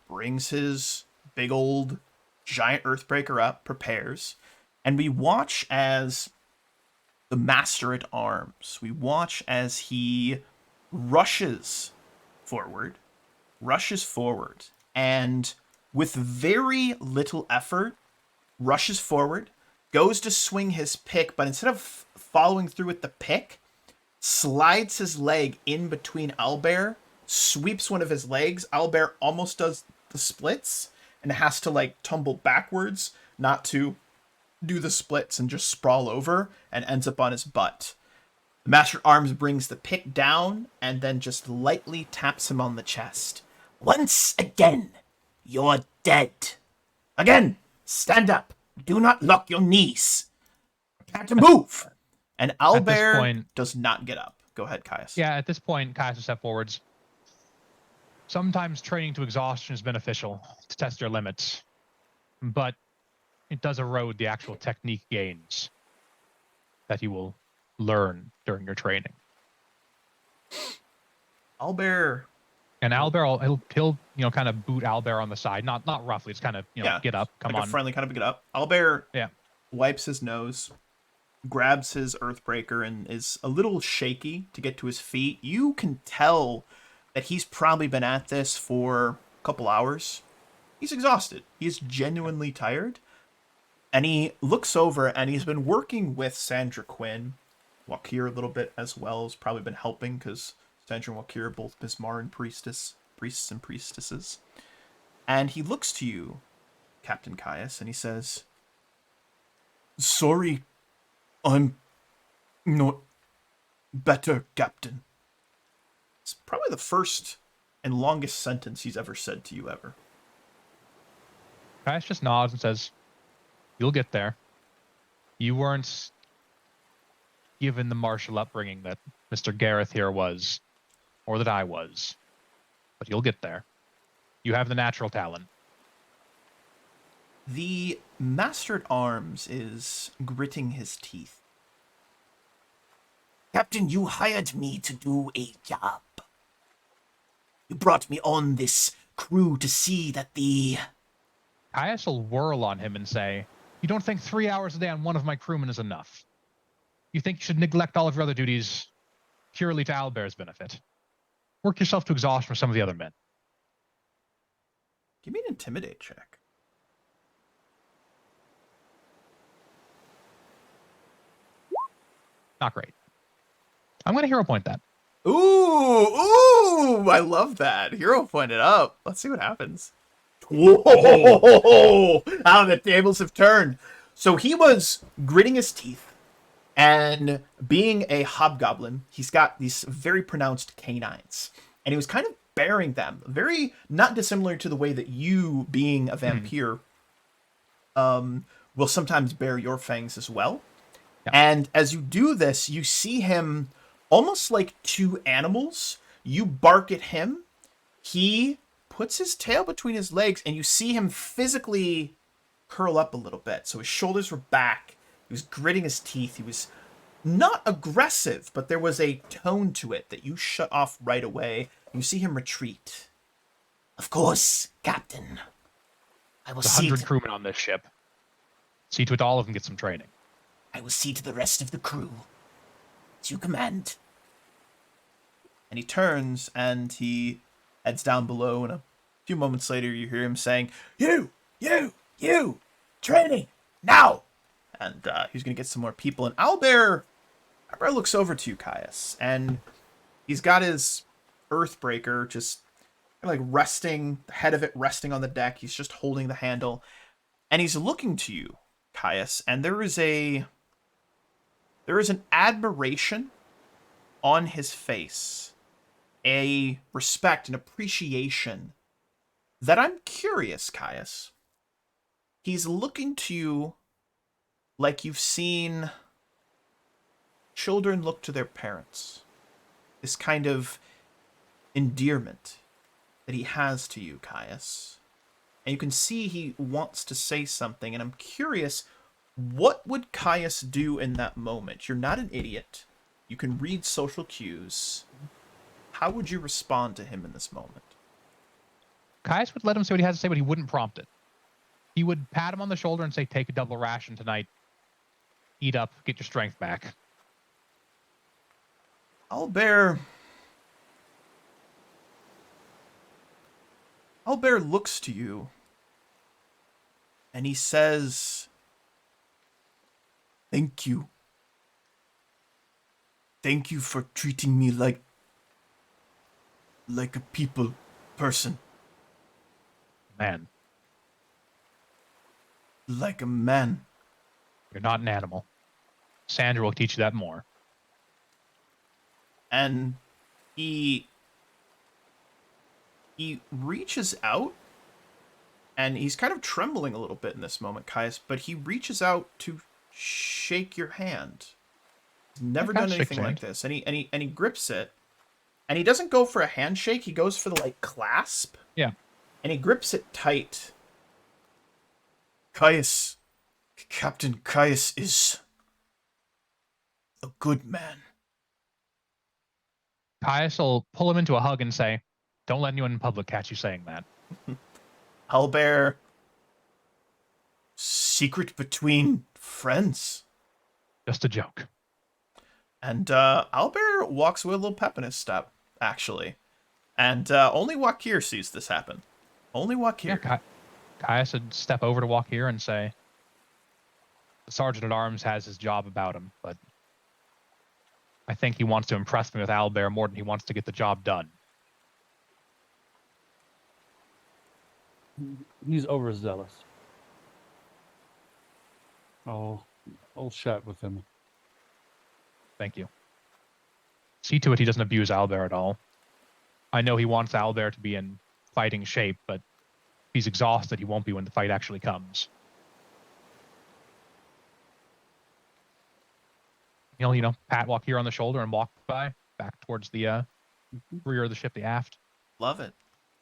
brings his big old giant earthbreaker up, prepares, and we watch as the master at arms. We watch as he rushes forward, and with very little effort, rushes forward, goes to swing his pick, but instead of following through with the pick, slides his leg in between Albert, sweeps one of his legs. Albert almost does the splits and has to like tumble backwards not to do the splits and just sprawl over and ends up on his butt. The Master at Arms brings the pick down and then just lightly taps him on the chest. "Once again, you're dead. Again, stand up. Do not lock your knees. Prepare to move." And Albert does not get up. Go ahead, Caius. Yeah, at this point, Caius will step forwards. Sometimes training to exhaustion is beneficial to test your limits, but it does erode the actual technique gains that you will learn during your training. Albert. And Albert, he'll kind of boot Albert on the side, not roughly. It's kind of get up, come like on, a friendly kind of get up. Albert yeah, wipes his nose, grabs his earthbreaker, and is a little shaky to get to his feet. You can tell that he's probably been at this for a couple hours. He's exhausted. He's genuinely tired. And he looks over, and he's been working with Sandra Quinn, Wakir a little bit as well, has probably been helping, because Sandra and Wakir are both Besmara and priests and priestesses. And he looks to you, Captain Caius, and he says, "Sorry, I'm not better, Captain." It's probably the first and longest sentence he's ever said to you ever. Caius just nods and says, "You'll get there. You weren't given the martial upbringing that Mr. Gareth here was, or that I was, but you'll get there. You have the natural talent." The Master at Arms is gritting his teeth. "Captain, you hired me to do a job. You brought me on this crew to see that the..." Caius will whirl on him and say, "You don't think 3 hours a day on one of my crewmen is enough? You think you should neglect all of your other duties purely to Albert's benefit? Work yourself to exhaustion for some of the other men." Give me an intimidate check. Not great. I'm going to hero point that. Ooh, I love that. Hero pointed up. Let's see what happens. Whoa! How the tables have turned. So he was gritting his teeth, and being a hobgoblin, he's got these very pronounced canines, and he was kind of baring them, very not dissimilar to the way that you, being a vampire, will sometimes bare your fangs as well. Yeah. And as you do this, you see him almost like two animals. You bark at him. He puts his tail between his legs, and you see him physically curl up a little bit. So his shoulders were back. He was gritting his teeth. He was not aggressive, but there was a tone to it that you shut off right away. You see him retreat. Of course, Captain. I will There's see 100 crewmen on this ship. See to it all of them get some training. I will see to the rest of the crew. As you command. And he turns and he heads down below, and a few moments later you hear him saying, you, training, now! And he's going to get some more people. And Owlbear looks over to you, Caius, and he's got his Earthbreaker just like resting, the head of it resting on the deck. He's just holding the handle, and he's looking to you, Caius, and there is an admiration on his face, a respect and appreciation that I'm curious, Caius. He's looking to you like you've seen children look to their parents. This kind of endearment that he has to you, Caius. And you can see he wants to say something, and I'm curious, what would Caius do in that moment? You're not an idiot. You can read social cues. How would you respond to him in this moment? Caius would let him say what he has to say, but he wouldn't prompt it. He would pat him on the shoulder and say, take a double ration tonight. Eat up, get your strength back. Owlbear looks to you, and he says, thank you. Thank you for treating me like a people person. Man, Like a man. you're not an animal. Sandra will teach you that more. And he reaches out, and he's kind of trembling a little bit in this moment, Caius, but he reaches out to shake your hand. He's never done anything like this. And he grips it, and he doesn't go for a handshake, he goes for the like clasp. Yeah. And he grips it tight. Caius, Captain Caius is a good man. Caius will pull him into a hug and say, don't let anyone in public catch you saying that. Owlbear, secret between friends. Just a joke. And Owlbear walks with a little pep in his step, actually. And only Wakir sees this happen. Only Wakir. Yeah, Caius would step over to walk here and say, the Sergeant-at-Arms has his job about him, but I think he wants to impress me with Owlbear more than he wants to get the job done. He's overzealous. I'll chat with him. Thank you. See to it he doesn't abuse Owlbear at all. I know he wants Owlbear to be in fighting shape, but if he's exhausted, he won't be when the fight actually comes. He'll, pat walk here on the shoulder and walk back towards the rear of the ship, the aft. Love it.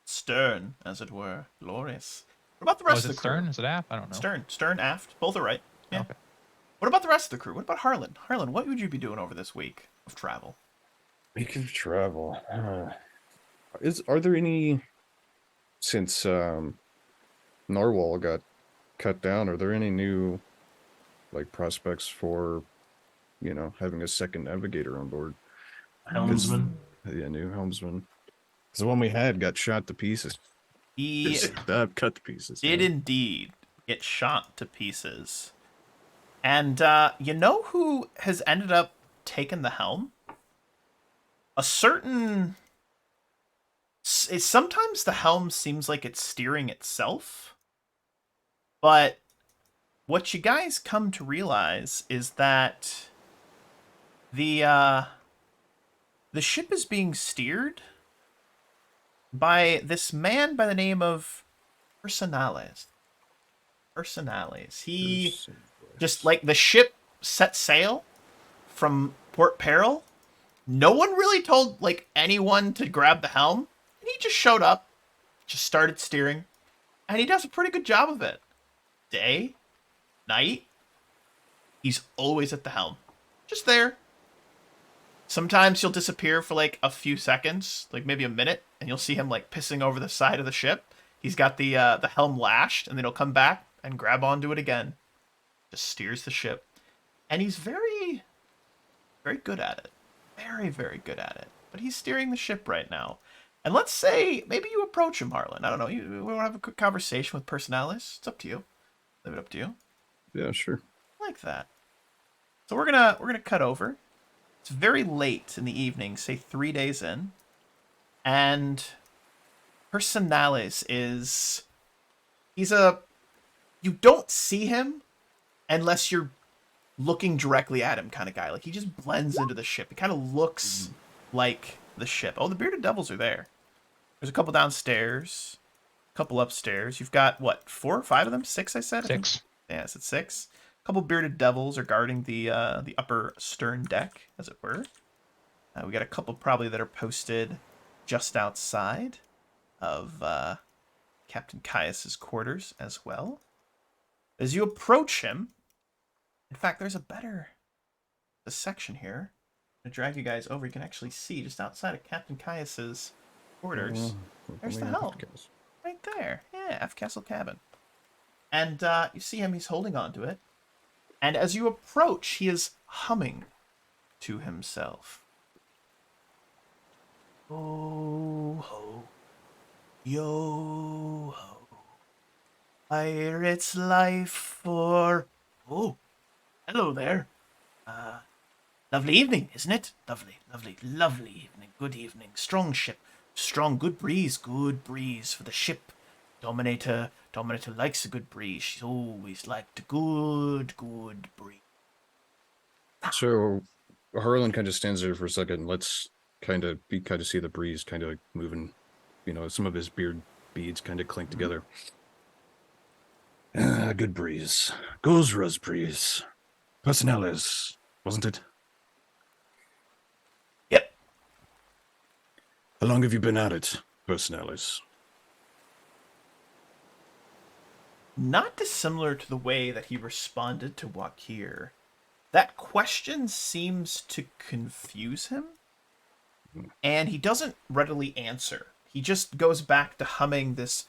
Stern, as it were. Glorious. What about the rest of the crew? Stern? Is it aft? I don't know. Stern, aft. Both are right. Yeah. Okay. What about the rest of the crew? What about Harlan? Harlan, what would you be doing over this week of travel? Week of travel. Are there any, since Narwhal got cut down, are there any new prospects for having a second navigator on board? Helmsman. Yeah, new helmsman. Because the one we had got shot to pieces. He Cut to pieces. did indeed get shot to pieces. And you know who has ended up taken the helm, sometimes the helm seems like it's steering itself, but what you guys come to realize is that the ship is being steered by this man by the name of Personales. He just like the ship set sail from Port Peril. No one really told like anyone to grab the helm. And he just showed up, just started steering, and he does a pretty good job of it. Day, night, he's always at the helm. Just there. Sometimes he'll disappear for like a few seconds, like maybe a minute, and you'll see him like pissing over the side of the ship. He's got the helm lashed, and then he'll come back and grab onto it again. Just steers the ship. And he's very, very good at it. Very, very good at it. But he's steering the ship right now. And let's say maybe you approach him, Harlan. I don't know. You want to have a quick conversation with Personalis? It's up to you. Leave it up to you. Yeah, sure. I like that. So we're gonna cut over. It's very late in the evening, say 3 days in, and Personalis you don't see him unless you're looking directly at him kind of guy. Like he just blends into the ship. He kind of looks like the ship. Oh, the bearded devils are there. There's a couple downstairs, a couple upstairs. You've got what, 4 or 5 of them? 6, I said. 6. Yeah, it's at 6. A couple bearded devils are guarding the upper stern deck, as it were. We got a couple probably that are posted just outside of Captain Caius's quarters as well. As you approach him, in fact, there's a section here. I'm gonna drag you guys over. You can actually see just outside of Captain Caius's quarters. There's the helm, right there. Yeah, F Castle cabin. And you see him. He's holding onto it. And as you approach, he is humming to himself. Oh ho, yo ho, pirate's life for. Oh, hello there. Lovely evening, isn't it? Lovely, lovely, lovely evening. Good evening. Strong ship, strong, good breeze for the ship. Dominator likes a good breeze. She's always liked a good breeze. So Harlan kind of stands there for a second. Let's kind of see the breeze kind of moving. You know, some of his beard beads kind of clink together. Good breeze. Gozra's breeze. Personalis, wasn't it? Yep. How long have you been at it, Personalis? Not dissimilar to the way that he responded to Wakir. That question seems to confuse him, and he doesn't readily answer. He just goes back to humming this.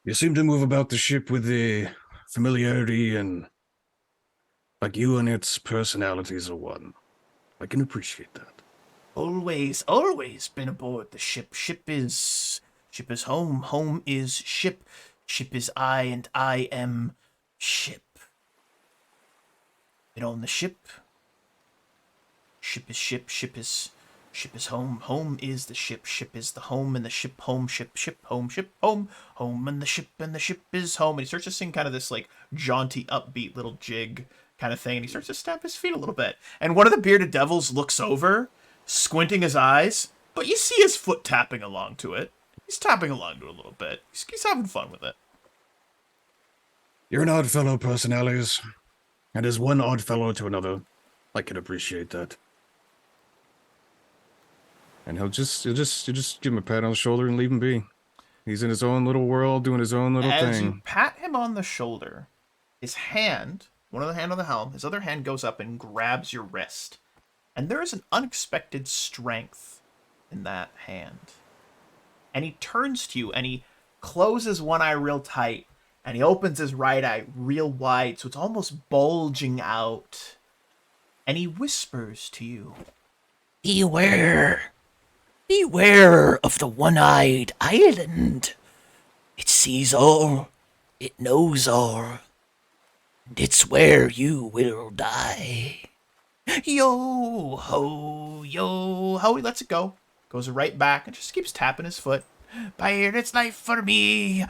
You seem to move about the ship with the familiarity and like you and its personalities are one. I can appreciate that. Always been aboard the ship. Ship is home. Home is ship. Ship is I, and I am ship. Been on the ship. Ship is ship. Ship is home. Home is the ship. Ship is the home, and the ship home. Ship home. Ship home. Home and the ship is home. And he starts to sing kind of this like jaunty, upbeat little jig kind of thing, and he starts to stamp his feet a little bit. And one of the bearded devils looks over, squinting his eyes, but you see his foot tapping along to it. He's tapping along to it a little bit. He's having fun with it. You're an odd fellow, Personalis, and as one odd fellow to another, I can appreciate that. And you'll just give him a pat on the shoulder and leave him be. He's in his own little world, doing his own little thing. As you pat him on the shoulder, his hand, one of the hand on the helm, his other hand goes up and grabs your wrist. And there is an unexpected strength in that hand. And he turns to you and he closes one eye real tight and he opens his right eye real wide so it's almost bulging out. And he whispers to you, Beware of the one-eyed island. It sees all. It knows all. And it's where you will die. Yo ho. He lets it go. Goes right back and just keeps tapping his foot. Pirate's life for me.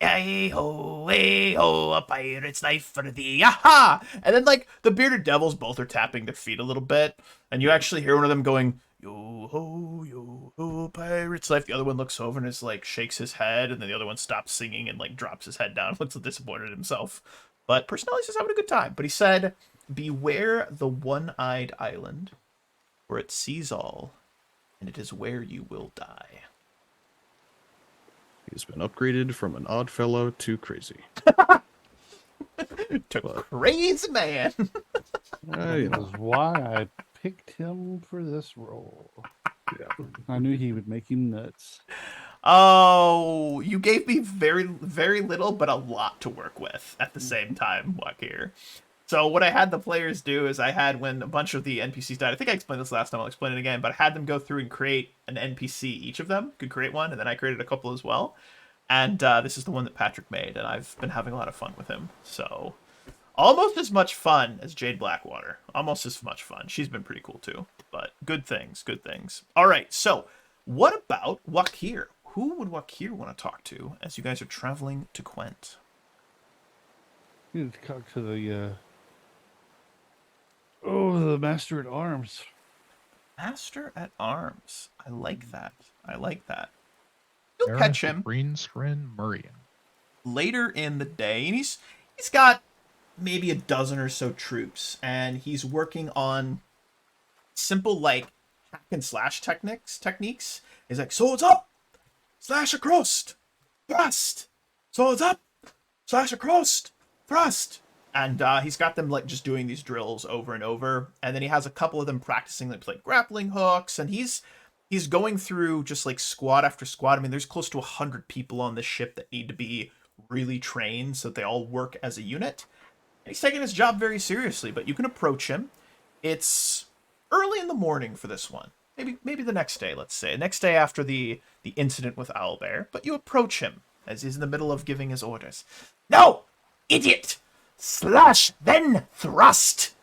Hey ho, a pirate's life for thee. Aha! And then, like, the bearded devils both are tapping their feet a little bit. And you actually hear one of them going, yo ho, pirate's life. The other one looks over and is like, shakes his head. And then the other one stops singing and, like, drops his head down, looks disappointed in himself. But Personelli's just having a good time. But he said, beware the one-eyed island, for it sees all, and it is where you will die. He's been upgraded from an odd fellow to crazy. To crazy man. You That know, is why I picked him for this role. yeah. I knew he would make him nuts. Oh, you gave me very, very little, but a lot to work with at the same time, Wakir. So what I had the players do is I had, when a bunch of the NPCs died, I think I explained this last time, I'll explain it again, but I had them go through and create an NPC, each of them could create one, and then I created a couple as well. And this is the one that Patrick made, and I've been having a lot of fun with him. So almost as much fun as Jade Blackwater. Almost as much fun. She's been pretty cool too. But good things, good things. All right, so what about Wakir? Who would Wakir want to talk to as you guys are traveling to Quent? You need to talk to the the master at arms. Master at Arms. I like that. I like that. You'll Baroness catch him Greenscrin Murrian. later in the day, and he's got maybe a dozen or so troops, and he's working on simple, like, hack and slash techniques. He's like, swords up, slash across, thrust, swords up, slash across, thrust. And he's got them, like, just doing these drills over and over, and then he has a couple of them practicing, like grappling hooks, and he's going through just, like, squad after squad. I mean, there's close to 100 people on this ship that need to be really trained so that they all work as a unit. And he's taking his job very seriously, but you can approach him. It's early in the morning for this one. Maybe the next day, let's say. Next day after the incident with Owlbear. But you approach him as he's in the middle of giving his orders. No! Idiot! Slash, then thrust!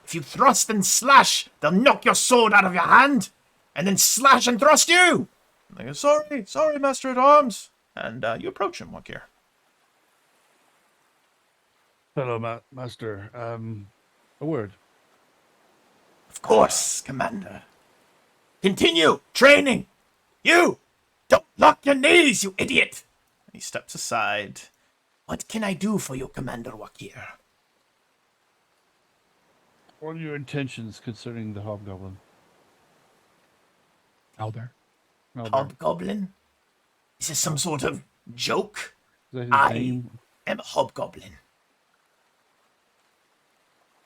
If you thrust and slash, they'll knock your sword out of your hand, and then slash and thrust you! And they go, sorry, Master at Arms. And you approach him, Wakir. Hello, master. A word. Of course, Commander. Continue training! You! Don't lock your knees, you idiot! And he steps aside. What can I do for you, Commander Wakir? What are your intentions concerning the hobgoblin? Albert. Hobgoblin? Is this some sort of joke? Is that his I name? am a hobgoblin.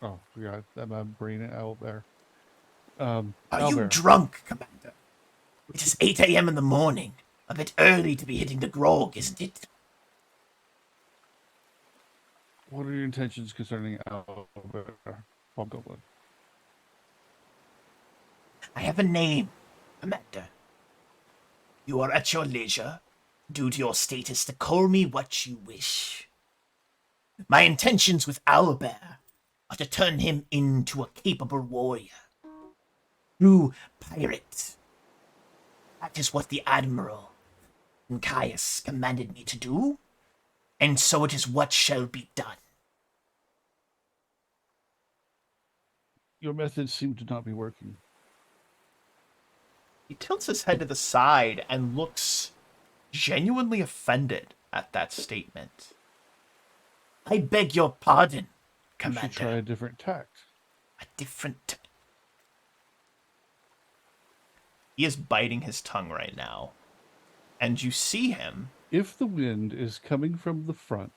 Oh, forgot that my brain out there. Are you Albert. drunk, Commander? It is 8 a.m. in the morning. A bit early to be hitting the grog, isn't it? What are your intentions concerning Albert Hobgoblin? I have a name, Commander. You are at your leisure, due to your status, to call me what you wish. My intentions with Owlbear are to turn him into a capable warrior. True pirate. That is what the Admiral and Caius commanded me to do, and so it is what shall be done. Your methods seem to not be working. He tilts his head to the side and looks genuinely offended at that statement. I beg your pardon, You Commander. should try a different tact. A different... He is biting his tongue right now. And you see him. If the wind is coming from the front,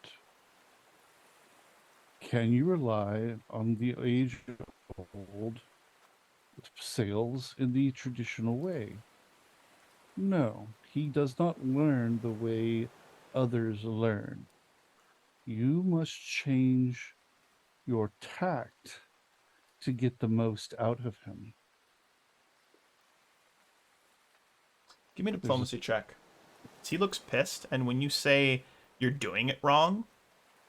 can you rely on the age-old sails in the traditional way? No, he does not learn the way others learn. You must change your tact to get the most out of him. Give me a diplomacy check. He looks pissed, and when you say you're doing it wrong,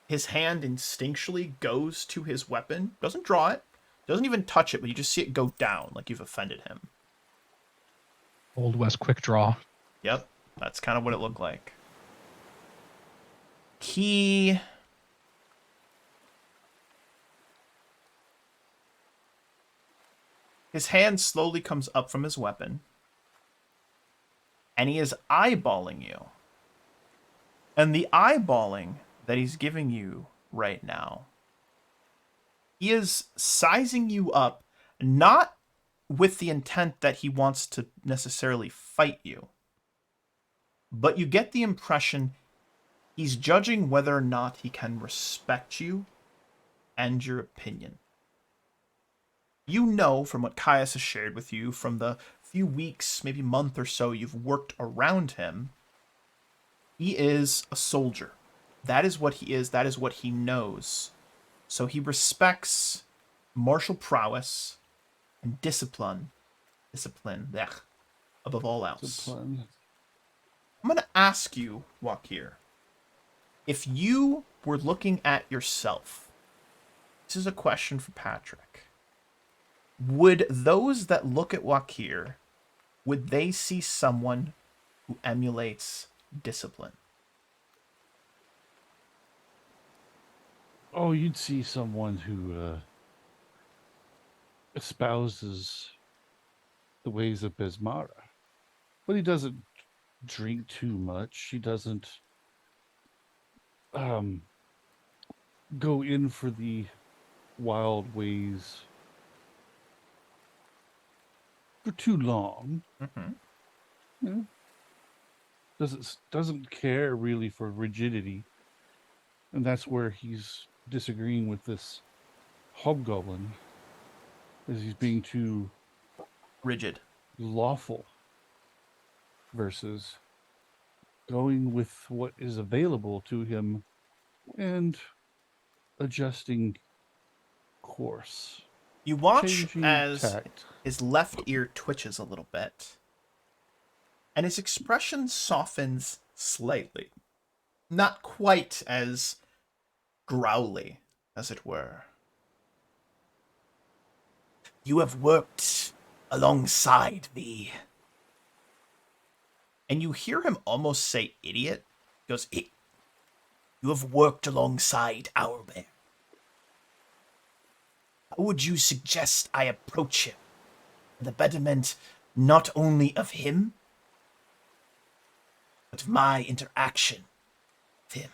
his hand instinctually goes to his weapon, doesn't draw it, doesn't even touch it, but you just see it go down like you've offended him. Old West quick draw. Yep, that's kind of what it looked like. His hand slowly comes up from his weapon, and he is eyeballing you. And the eyeballing that he's giving you right now, he is sizing you up, not with the intent that he wants to necessarily fight you, but you get the impression he's judging whether or not he can respect you and your opinion. You know from what Caius has shared with you, from the few weeks, maybe month or so you've worked around him, he is a soldier. That is what he is. That is what he knows. So he respects martial prowess and discipline, above all else. Discipline. I'm going to ask you, Wakir, if you were looking at yourself, this is a question for Patrick. Would those that look at Wakir, would they see someone who emulates discipline? Oh, you'd see someone who espouses the ways of Besmara. But he doesn't drink too much. He doesn't go in for the wild ways for too long. Mm-hmm. You know, doesn't care really for rigidity. And that's where he's disagreeing with this hobgoblin, is he's being too Rigid. lawful versus going with what is available to him and adjusting course. You watch Changing as tact. his left ear twitches a little bit, and his expression softens slightly. Not quite as growly, as it were. You have worked alongside me. And you hear him almost say idiot. He goes, you have worked alongside Owlbear. How would you suggest I approach him? For the betterment not only of him, but of my interaction with him.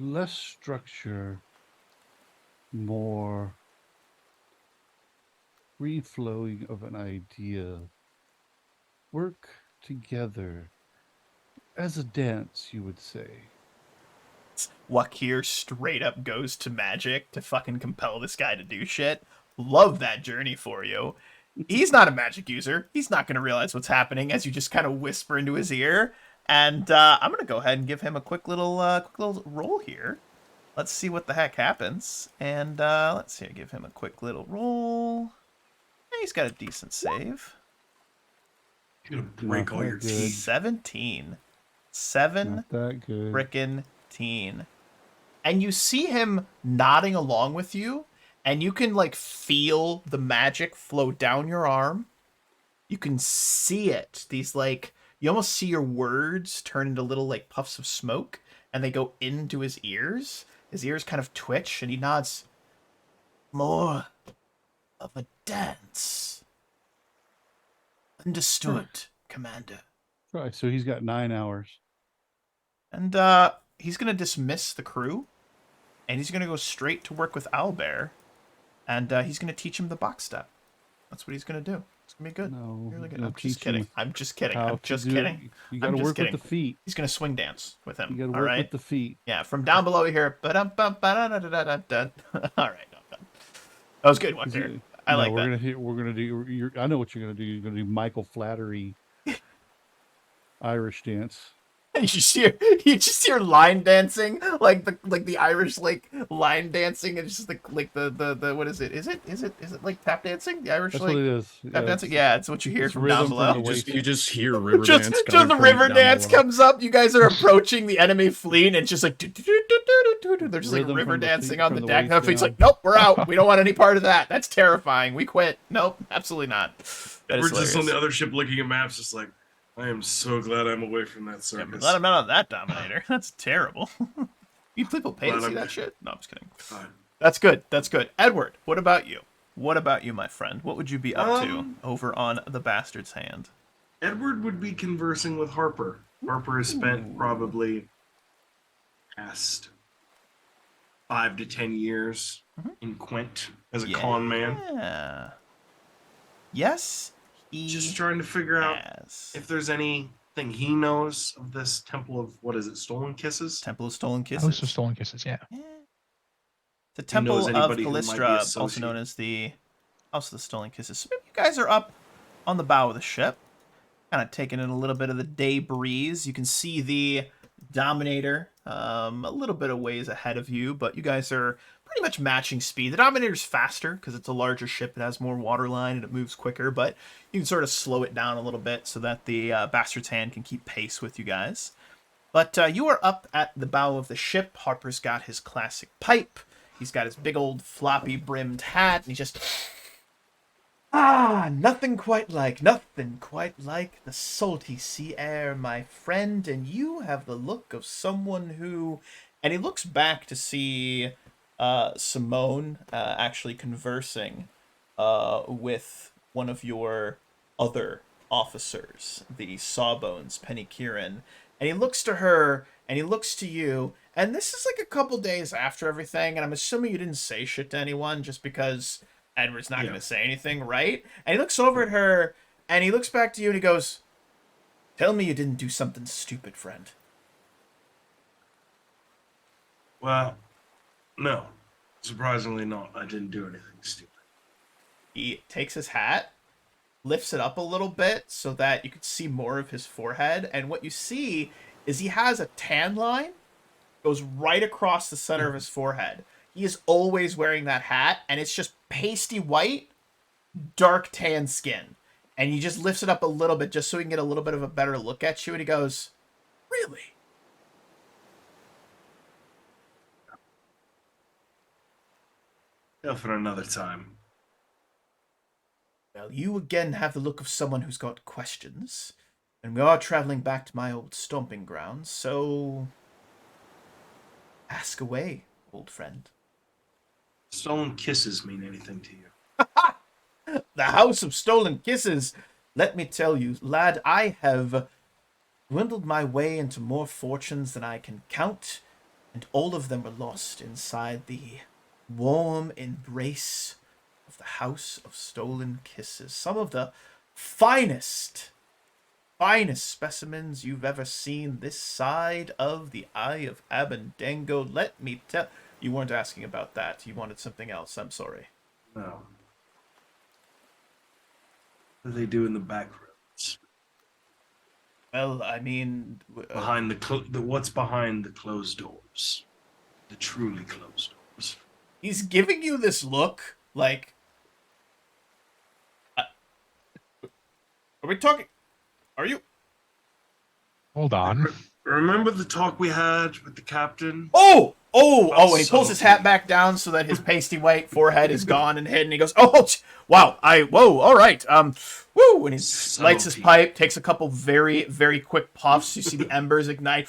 Less structure, more free-flowing of an idea. Work together as a dance, you would say. Wakir straight up goes to magic to fucking compel this guy to do shit. Love that journey for you. He's not a magic user. He's not going to realize what's happening as you just kind of whisper into his ear. And I'm going to go ahead and give him a quick little roll here. Let's see what the heck happens. And let's see, give him a quick little roll. And he's got a decent save. You're gonna break all your Not that teeth. 17. 7 Not that good. frickin' teen. And you see him nodding along with you, and you can like feel the magic flow down your arm. You can see it. These like, you almost see your words turn into little like puffs of smoke, and they go into his ears. His ears kind of twitch, and he nods. More of a dance. Understood, Commander. Right, so he's got 9 hours. And he's going to dismiss the crew, and he's going to go straight to work with Owlbear, and he's going to teach him the box step. That's what he's going to do. It's going to be good. No, Really good. no, I'm just kidding. I'm just kidding. How I'm to just do it. kidding. You got I'm to just work kidding. with the feet. He's going to swing dance with him. You got to all work right? with the feet. Yeah, from down below you hear ba-dum-bum-ba-da-da-da-da-da. All right, no, I'm done. That was good one there. I like that. We're gonna do. I know what you're gonna do. You're gonna do Michael Flattery Irish dance. You just hear line dancing, like the Irish like line dancing, and just like the what is it? Is it like tap dancing? The Irish That's like what it is. tap dancing? Yeah, it's what you hear it's from down rhythm from below. the waist. You just hear river Just dance the coming river from dance down below. comes up. You guys are approaching the enemy fleet, and it's just like they're just like Rhythm river from the dancing seat- on from the the deck. waist The fleet's down. like, nope, we're out. We don't want any part of that. That's terrifying. We quit. Nope, absolutely not. That is We're just on hilarious. the other ship looking at maps, just like, I am so glad I'm away from that Yeah, circus. but let him out of that Dominator. That's terrible. You people pay to Glad see I'm- that shit? No, I'm just kidding. Fine. That's good. That's good. Edward, what about you? What about you, my friend? What would you be up to over on the Bastard's Hand? Edward would be conversing with Harper. Harper has spent probably past 5 to 10 years in Quent as a con man. Yeah. Yes, he Just trying to figure out has. if there's anything he knows of this Temple of, what is it, Stolen Kisses? Temple of Stolen Kisses. House of Stolen Kisses, yeah. Yeah. The He knows Temple of anybody who might be Calistria, also associated. known as the House of the Stolen Kisses. So maybe you guys are up on the bow of the ship, kind of taking in a little bit of the day breeze. You can see the Dominator a little bit of ways ahead of you, but you guys are pretty much matching speed. The Dominator's faster because it's a larger ship. It has more waterline and it moves quicker, but you can sort of slow it down a little bit so that the Bastard's Hand can keep pace with you guys. But you are up at the bow of the ship. Harper's got his classic pipe. He's got his big old floppy brimmed hat, and he just... nothing quite like the salty sea air, my friend, and you have the look of someone who... And he looks back to see Simone actually conversing with one of your other officers, the Sawbones, Penny Kieran, and he looks to her, and he looks to you, and this is like a couple days after everything, and I'm assuming you didn't say shit to anyone just because Edward's not going to say anything, right? And he looks over at her, and he looks back to you, and he goes, "Tell me you didn't do something stupid, friend." Well, no. Surprisingly not. I didn't do anything stupid. He takes his hat, lifts it up a little bit so that you could see more of his forehead, and what you see is he has a tan line goes right across the center of his forehead. He is always wearing that hat, and it's just pasty white, dark tan skin. And he just lifts it up a little bit just so he can get a little bit of a better look at you, and he goes, "Really?" Yeah, for another time. Well, you again have the look of someone who's got questions, and we are traveling back to my old stomping grounds, so ask away, old friend. Stolen kisses mean anything to you? The House of Stolen Kisses. Let me tell you, lad, I have dwindled my way into more fortunes than I can count, and all of them were lost inside the warm embrace of the House of Stolen Kisses. Some of the finest specimens you've ever seen this side of the Eye of Abendango. Let me tell... You weren't asking about that. You wanted something else. I'm sorry. No. What do they do in the back rooms? Well, I mean... Behind what's behind the closed doors? The truly closed doors. He's giving you this look, like... are we talking... Are you... Hold on. Remember the talk we had with the captain? Oh, and he So pulls his hat back down so that his pasty white forehead is gone and hidden. He goes, wow, all right, woo, and he lights his Subtlety. pipe, takes a couple very, very quick puffs. You see the embers ignite.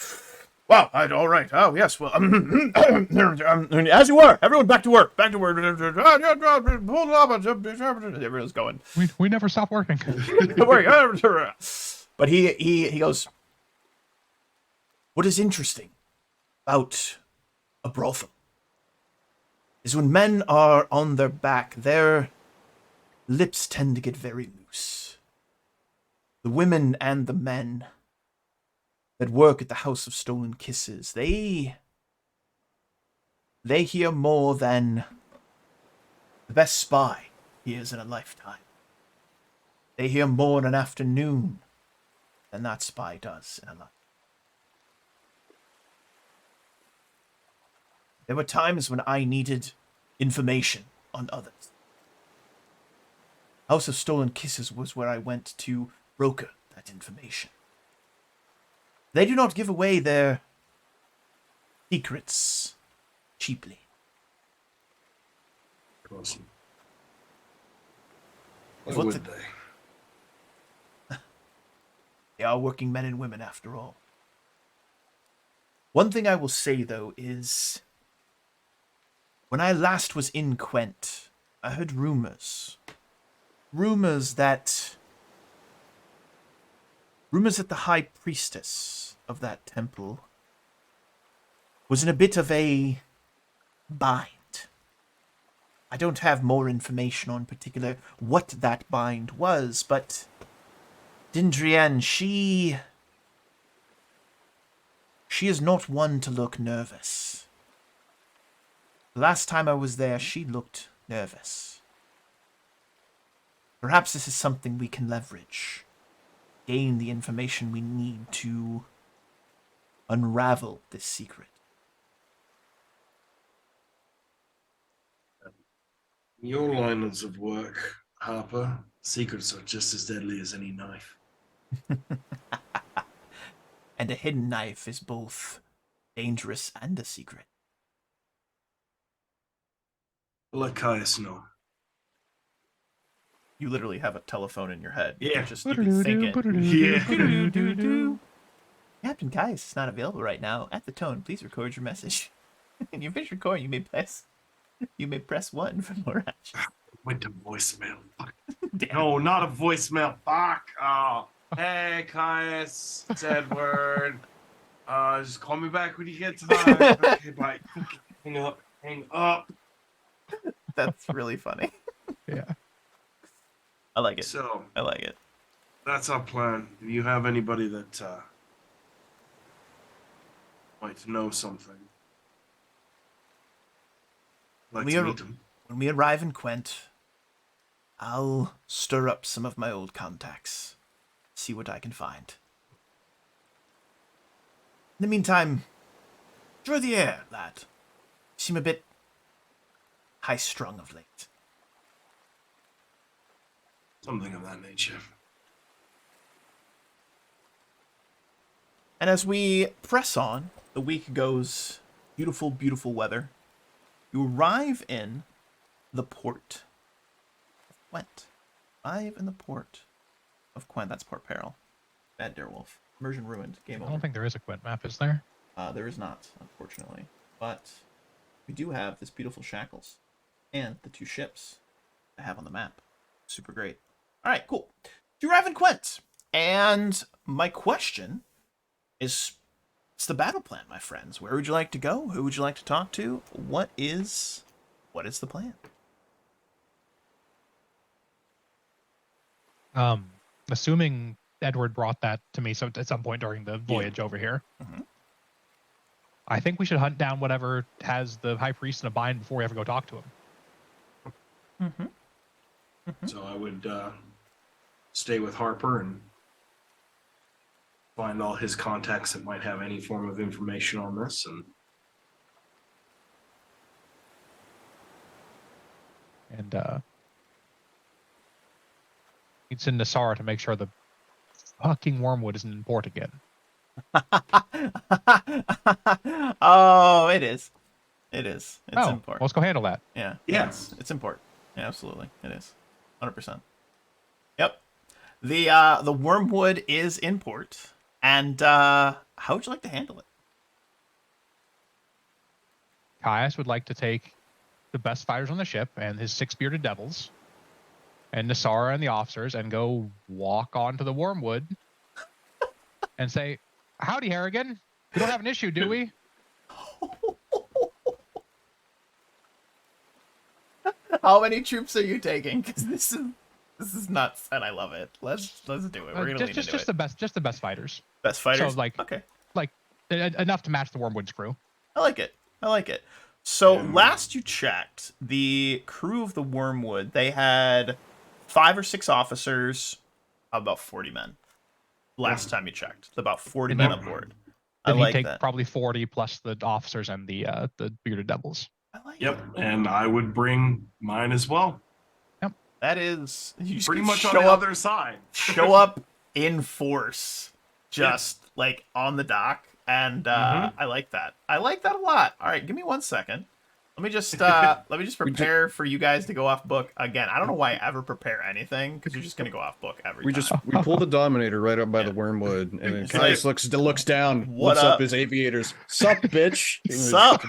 Wow, all right, oh, yes, well, as you were, everyone back to work. Everyone's going. We never stop working. Don't worry. But he goes, what is interesting about a brothel is when men are on their back, their lips tend to get very loose. The women and the men that work at the House of Stolen Kisses, they hear more than the best spy hears in a lifetime. They hear more in an afternoon than that spy does in a lifetime. There were times when I needed information on others. House of Stolen Kisses was where I went to broker that information. They do not give away their secrets cheaply. Awesome. If Why what's would they? They are working men and women after all. One thing I will say, though, is when I last was in Quent, I heard rumors. Rumors that the high priestess of that temple was in a bit of a bind. I don't have more information on particular what that bind was, but Dindreann, she is not one to look nervous. The last time I was there, she looked nervous. Perhaps this is something we can leverage. Gain the information we need to unravel this secret. Your lines of work, Harper, secrets are just as deadly as any knife. And a hidden knife is both dangerous and a secret. Let Caius know. You literally have a telephone in your head. Yeah. You can think it. Yeah. Captain Caius is not available right now. At the tone, please record your message. In your finish recording, you may press 1 for more action. Went to voicemail. Fuck. No, not a voicemail. Fuck. Oh. Hey, Caius. It's Edward. Just call me back when you get time. Okay, bye. Hang up. Hang up. That's really funny. Yeah. I like it. So, I like it. that's our plan. If you have anybody that might know something, like to meet them. When we arrive in Quent, I'll stir up some of my old contacts. See what I can find. In the meantime, enjoy the air, lad. You seem a bit high-strung of late. Something of that nature. And as we press on, the week goes beautiful, beautiful weather. You arrive in the port of Quent. Arrive in the port of Quent. That's Port Peril. Bad Darewolf. Immersion ruined. Game I over. don't think there is a Quent map, is there? There is not, unfortunately. But we do have this beautiful Shackles and the 2 ships I have on the map. Super great. All right, cool. You arrive in Quent. And my question is, it's the battle plan, my friends. Where would you like to go? Who would you like to talk to? What is the plan? Assuming Edward brought that to me so at some point during the voyage over here. Mhm. I think we should hunt down whatever has the high priest in a bind before we ever go talk to him. Mm-hmm. So I would stay with Harper and find all his contacts that might have any form of information on this. And he'd send Nassara to make sure the fucking wormwood isn't in port again. Oh, it is. It is. It's Oh, important. let's go handle that. Yeah. Yeah. It's important. Yeah, absolutely. It is. 100%. Yep. The wormwood is in port. And how would you like to handle it? Caius would like to take the best fighters on the ship and his 6 bearded devils and Nassara and the officers and go walk onto the wormwood and say, "Howdy, Harrigan. We don't have an issue, do we?" How many troops are you taking? Because this is nuts, and I love it. Let's do it. We're gonna lean into just it. the best fighters. Best fighters. So like Okay. Enough to match the wormwood's crew. I like it. So last you checked, the crew of the Wormwood, they had 5 or 6 officers, about 40 men. Last time you checked, about 40 men aboard. I Then he'd like take that. probably 40 plus the officers and the bearded devils. I like Yep, that. and I would bring mine as well. That is, you just Pretty could much on show the up, other side. show up in force, just like on the dock, and I like that. I like that a lot. All right, give me 1 second. Let me just prepare for you guys to go off book again. I don't know why I ever prepare anything because you're just gonna go off book every We time. just we pull the Dominator right up by Yeah. the wormwood, and then It's Caius like, looks down, what lifts up? up his aviators. Sup, bitch? Sup?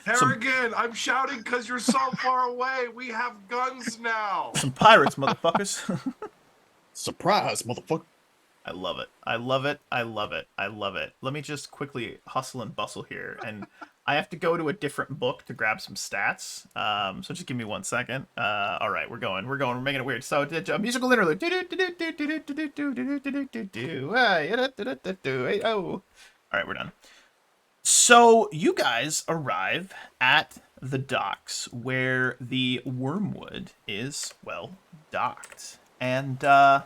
Harrigan, I'm shouting because you're so far away. We have guns now. Some pirates, motherfuckers. Surprise, motherfucker! I love it. I love it. I love it. I love it. Let me just quickly hustle and bustle here. And I have to go to a different book to grab some stats. So just give me 1 second. All right, we're going. We're making it weird. So a musical interlude. Oh. All right, we're done. So you guys arrive at the docks where the Wormwood is, well, docked. And we're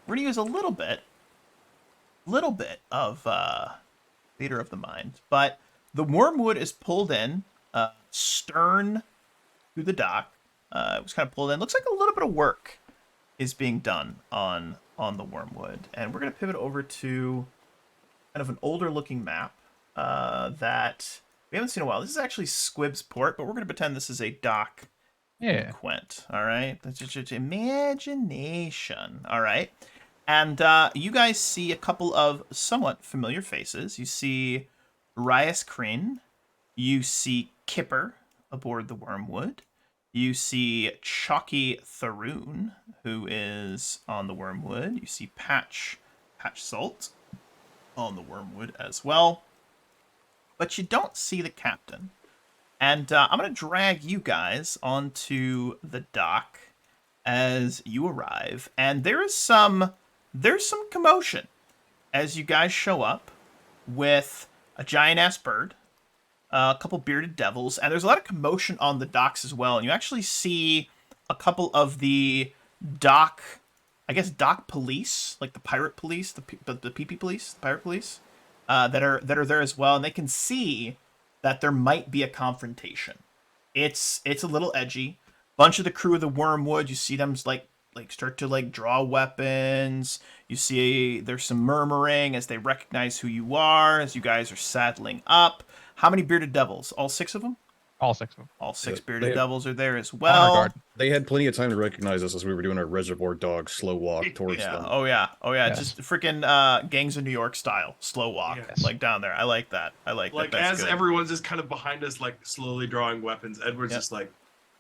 going to use a little bit of theater of the mind. But the Wormwood is pulled in, stern to the dock. It was kind of pulled in. Looks like a little bit of work is being done on the Wormwood. And we're going to pivot over to kind of an older looking map that we haven't seen in a while. This is actually Squib's Port, but we're going to pretend this is a dock Yeah. in Quent. All right? That's just imagination. All right? And you guys see a couple of somewhat familiar faces. You see Rias Kryn. You see Kipper aboard the Wormwood. You see Chalky Tharoon, who is on the Wormwood. You see Patch Salt on the Wormwood as well. But you don't see the captain. And I'm going to drag you guys onto the dock as you arrive. And there's some commotion as you guys show up with a giant-ass bird, a couple bearded devils, and there's a lot of commotion on the docks as well. And you actually see a couple of the dock police, like the pirate police, the PP police, the pirate police, that are there as well, and they can see that there might be a confrontation. It's a little edgy. Bunch of the crew of the Wormwood, you see them like start to draw weapons. You see there's some murmuring as they recognize who you are as you guys are saddling up. How many bearded devils? All 6 of them? All 6 of them. All 6 Yeah, bearded they- devils are there as Honor well. guard. They had plenty of time to recognize us as we were doing our Reservoir Dog slow walk towards Yeah. them. Oh yeah. Yes. Just freaking Gangs of New York style slow walk, Yes. like down there. I like that. Like that. That's as good. everyone's just kind of behind us, like slowly drawing weapons. Edward's Yep. just like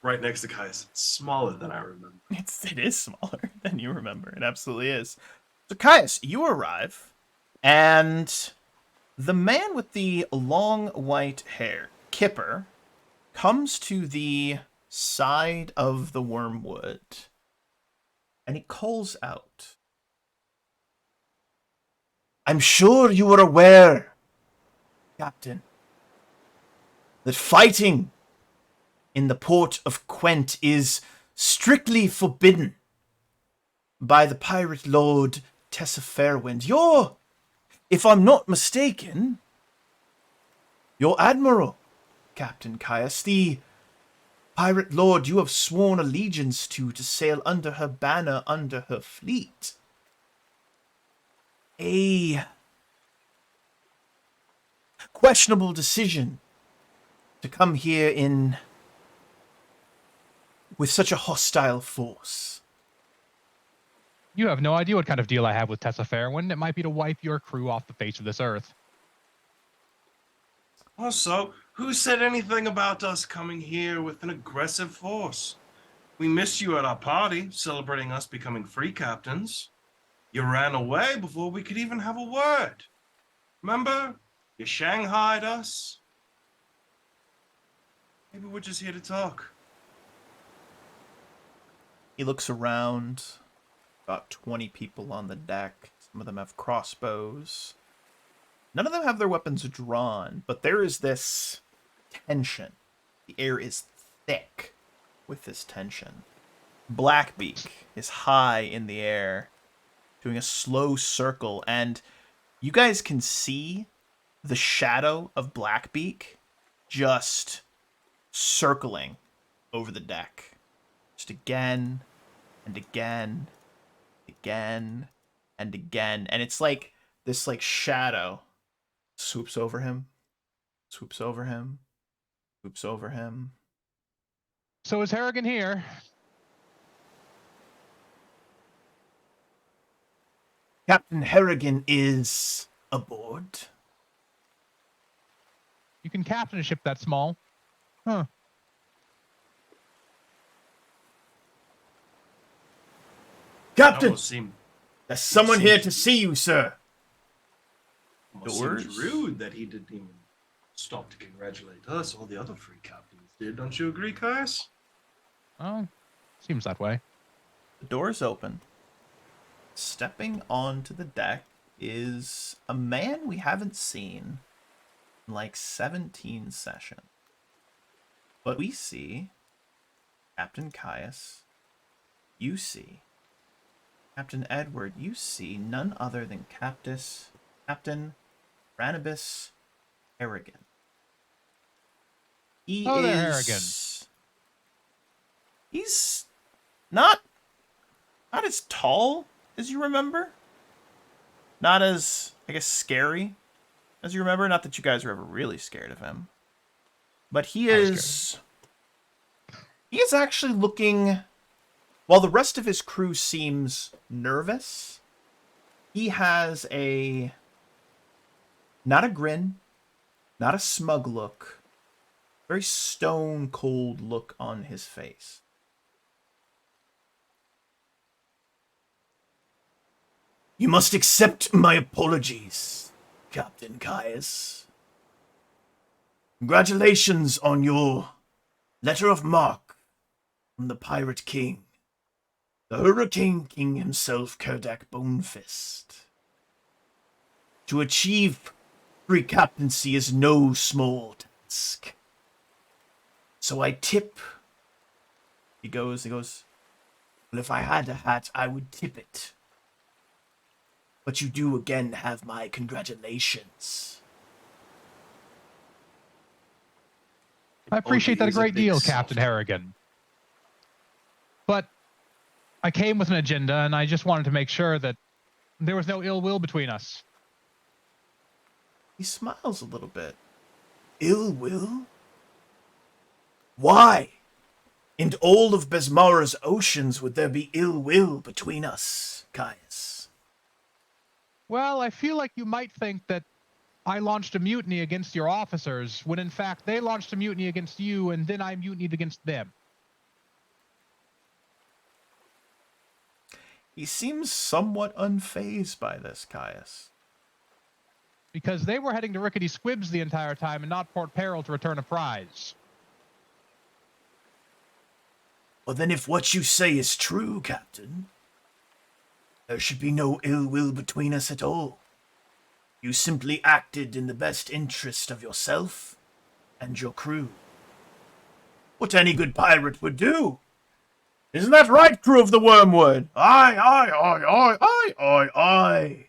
right next to Kai's. It's smaller than I remember. It is smaller than you remember. It absolutely is. So Caius, you arrive, and the man with the long white hair, Kipper, comes to the side of the Wormwood, and he calls out, "I'm sure you are aware, Captain, that fighting in the port of Quent is strictly forbidden by the pirate lord Tessa Fairwind. You're, if I'm not mistaken, your admiral, Captain Caius, the pirate lord you have sworn allegiance to sail under her banner, under her fleet. A questionable decision to come here in with such a hostile force." You have no idea what kind of deal I have with Tessa Fairwind. It might be to wipe your crew off the face of this earth. Also, who said anything about us coming here with an aggressive force? We missed you at our party, celebrating us becoming free captains. You ran away before we could even have a word. Remember? You shanghaied us. Maybe we're just here to talk. He looks around. About 20 people on the deck. Some of them have crossbows. None of them have their weapons drawn, but there is this tension. The air is thick with this tension. Blackbeak is high in the air, doing a slow circle, and you guys can see the shadow of Blackbeak just circling over the deck. Just again and again, again and again. And it's like this like shadow swoops over him, swoops over him, swoops over him. So is Harrigan here? Captain Harrigan is aboard. You can captain a ship that small. Huh. Captain, Almost seemed, there's someone here to see you, sir. almost Doors? seemed rude that he didn't even stop to congratulate us. All the other free captains did. Don't you agree, Caius? Oh, seems that way. The door's open. Stepping onto the deck is a man we haven't seen in like 17 sessions. But we see Captain Caius. You see Captain Edward. You see none other than Captain Ranibus Harrigan. He Oh, is... there, Harrigan. He's not as tall as you remember. Not as, I guess, scary as you remember. Not that you guys were ever really scared of him. But he is actually looking, while the rest of his crew seems nervous, he has not a grin, not a smug look, very stone cold look on his face. You must accept my apologies, Captain Caius. Congratulations on your letter of marque from the Pirate King, the Hurricane King himself, Kerdak Bonefist. To achieve free captaincy is no small task. So I tip... He goes, well, if I had a hat, I would tip it. But you do again have my congratulations. I appreciate that a He's a great big deal, soft. Captain Harrigan. But I came with an agenda, and I just wanted to make sure that there was no ill will between us. He smiles a little bit. Ill will? Why? In all of Besmara's oceans would there be ill will between us, Caius? Well, I feel like you might think that I launched a mutiny against your officers, when in fact they launched a mutiny against you, and then I mutinied against them. He seems somewhat unfazed by this, Caius. Because they were heading to Rickety Squibs the entire time and not Port Peril to return a prize. Well, then if what you say is true, Captain, there should be no ill will between us at all. You simply acted in the best interest of yourself and your crew. What any good pirate would do. Isn't that right, crew of the Wormwood? Aye, aye, aye, aye, aye, aye, aye.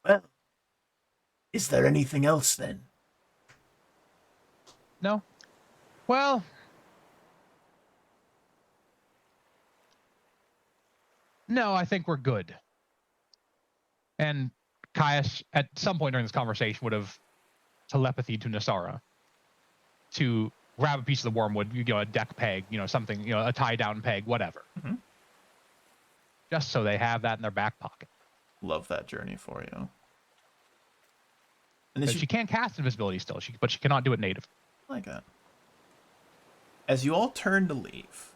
Well, is there anything else then? No? Well... No, I think we're good. And Caius, at some point during this conversation, would have telepathied to Nasara to grab a piece of the wormwood, a deck peg, something, a tie-down peg, whatever. Mm-hmm. Just so they have that in their back pocket. Love that journey for you. And But as you she can cast invisibility still, but she cannot do it native. like that. As you all turn to leave.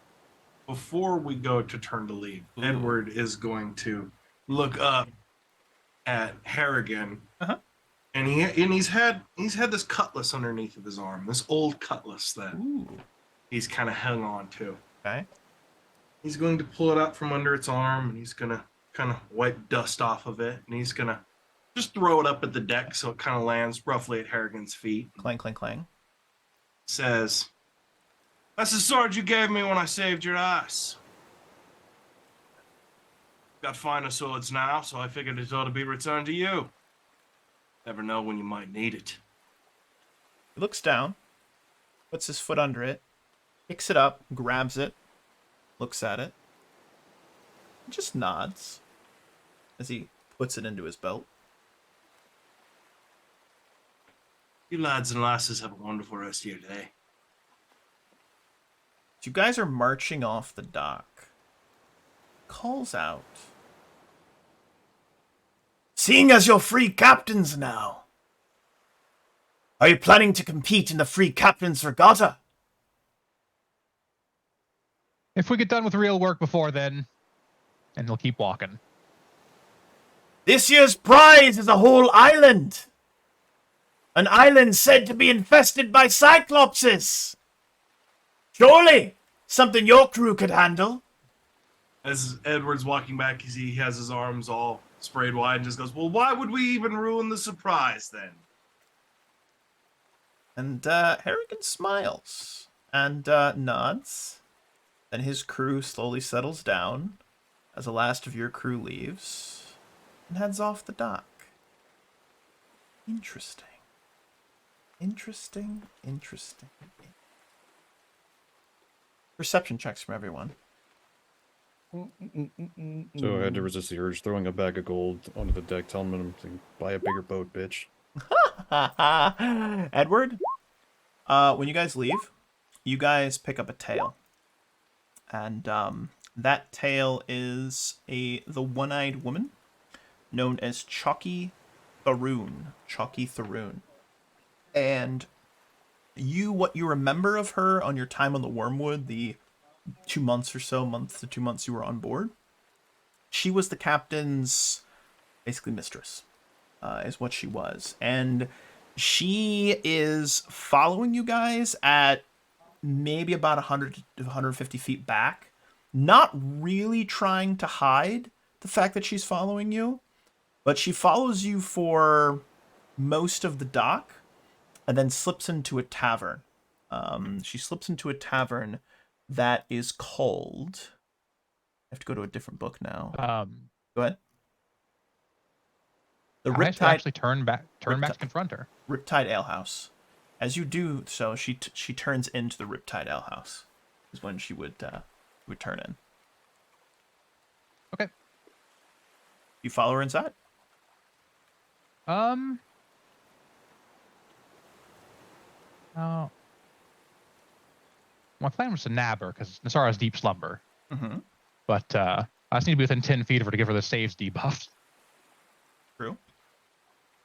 Before we go to turn to leave, Ooh. Edward is going to look up at Harrigan, and he's had this cutlass underneath of his arm, this old cutlass that Ooh. he's kind of hung on to. Okay. He's going to pull it out from under its arm, and he's gonna kind of wipe dust off of it, and he's gonna just throw it up at the deck so it kind of lands roughly at Harrigan's feet. Clang, clang, clang. Says, "That's the sword you gave me when I saved your ass. Got finer swords now, so I figured it ought to be returned to you. Never know when you might need it. He looks down, puts his foot under it, picks it up, grabs it, looks at it, and just nods as he puts it into his belt. You lads and lasses have a wonderful rest of your day. You guys are marching off the dock. Calls out. Seeing as you're free captains now, are you planning to compete in the Free Captains Regatta? If we get done with real work before then, and he'll keep walking. This year's prize is a whole island. An island said to be infested by cyclopses. Surely, something your crew could handle. As Edward's walking back, he has his arms all sprayed wide and just goes, well, why would we even ruin the surprise then? And Harrigan smiles and nods. Then his crew slowly settles down as the last of your crew leaves and heads off the dock. Interesting. Interesting. Perception checks from everyone. So I had to resist the urge throwing a bag of gold onto the deck, telling them to buy a bigger boat, bitch. Edward, when you guys leave, you guys pick up a tale. And that tale is the one-eyed woman known as Chalky Tharoon. And what you remember of her on your time on the Wormwood, the 2 months or so, month to 2 months you were on board, she was the captain's basically mistress, is what she was. And she is following you guys at maybe about 100 to 150 feet back, not really trying to hide the fact that she's following you, but she follows you for most of the dock and then slips into a tavern. She slips into a tavern that is called... I have to go to a different book now. Go ahead. The I should Riptide... actually turn back to confront her. Riptide Alehouse. As you do so, she turns into the Riptide Alehouse. Is when she would turn in. Okay. You follow her inside? Oh. My plan was to nab her because Nasara's deep slumber. Mm-hmm. But I just need to be within 10 feet of her to give her the saves debuff. True.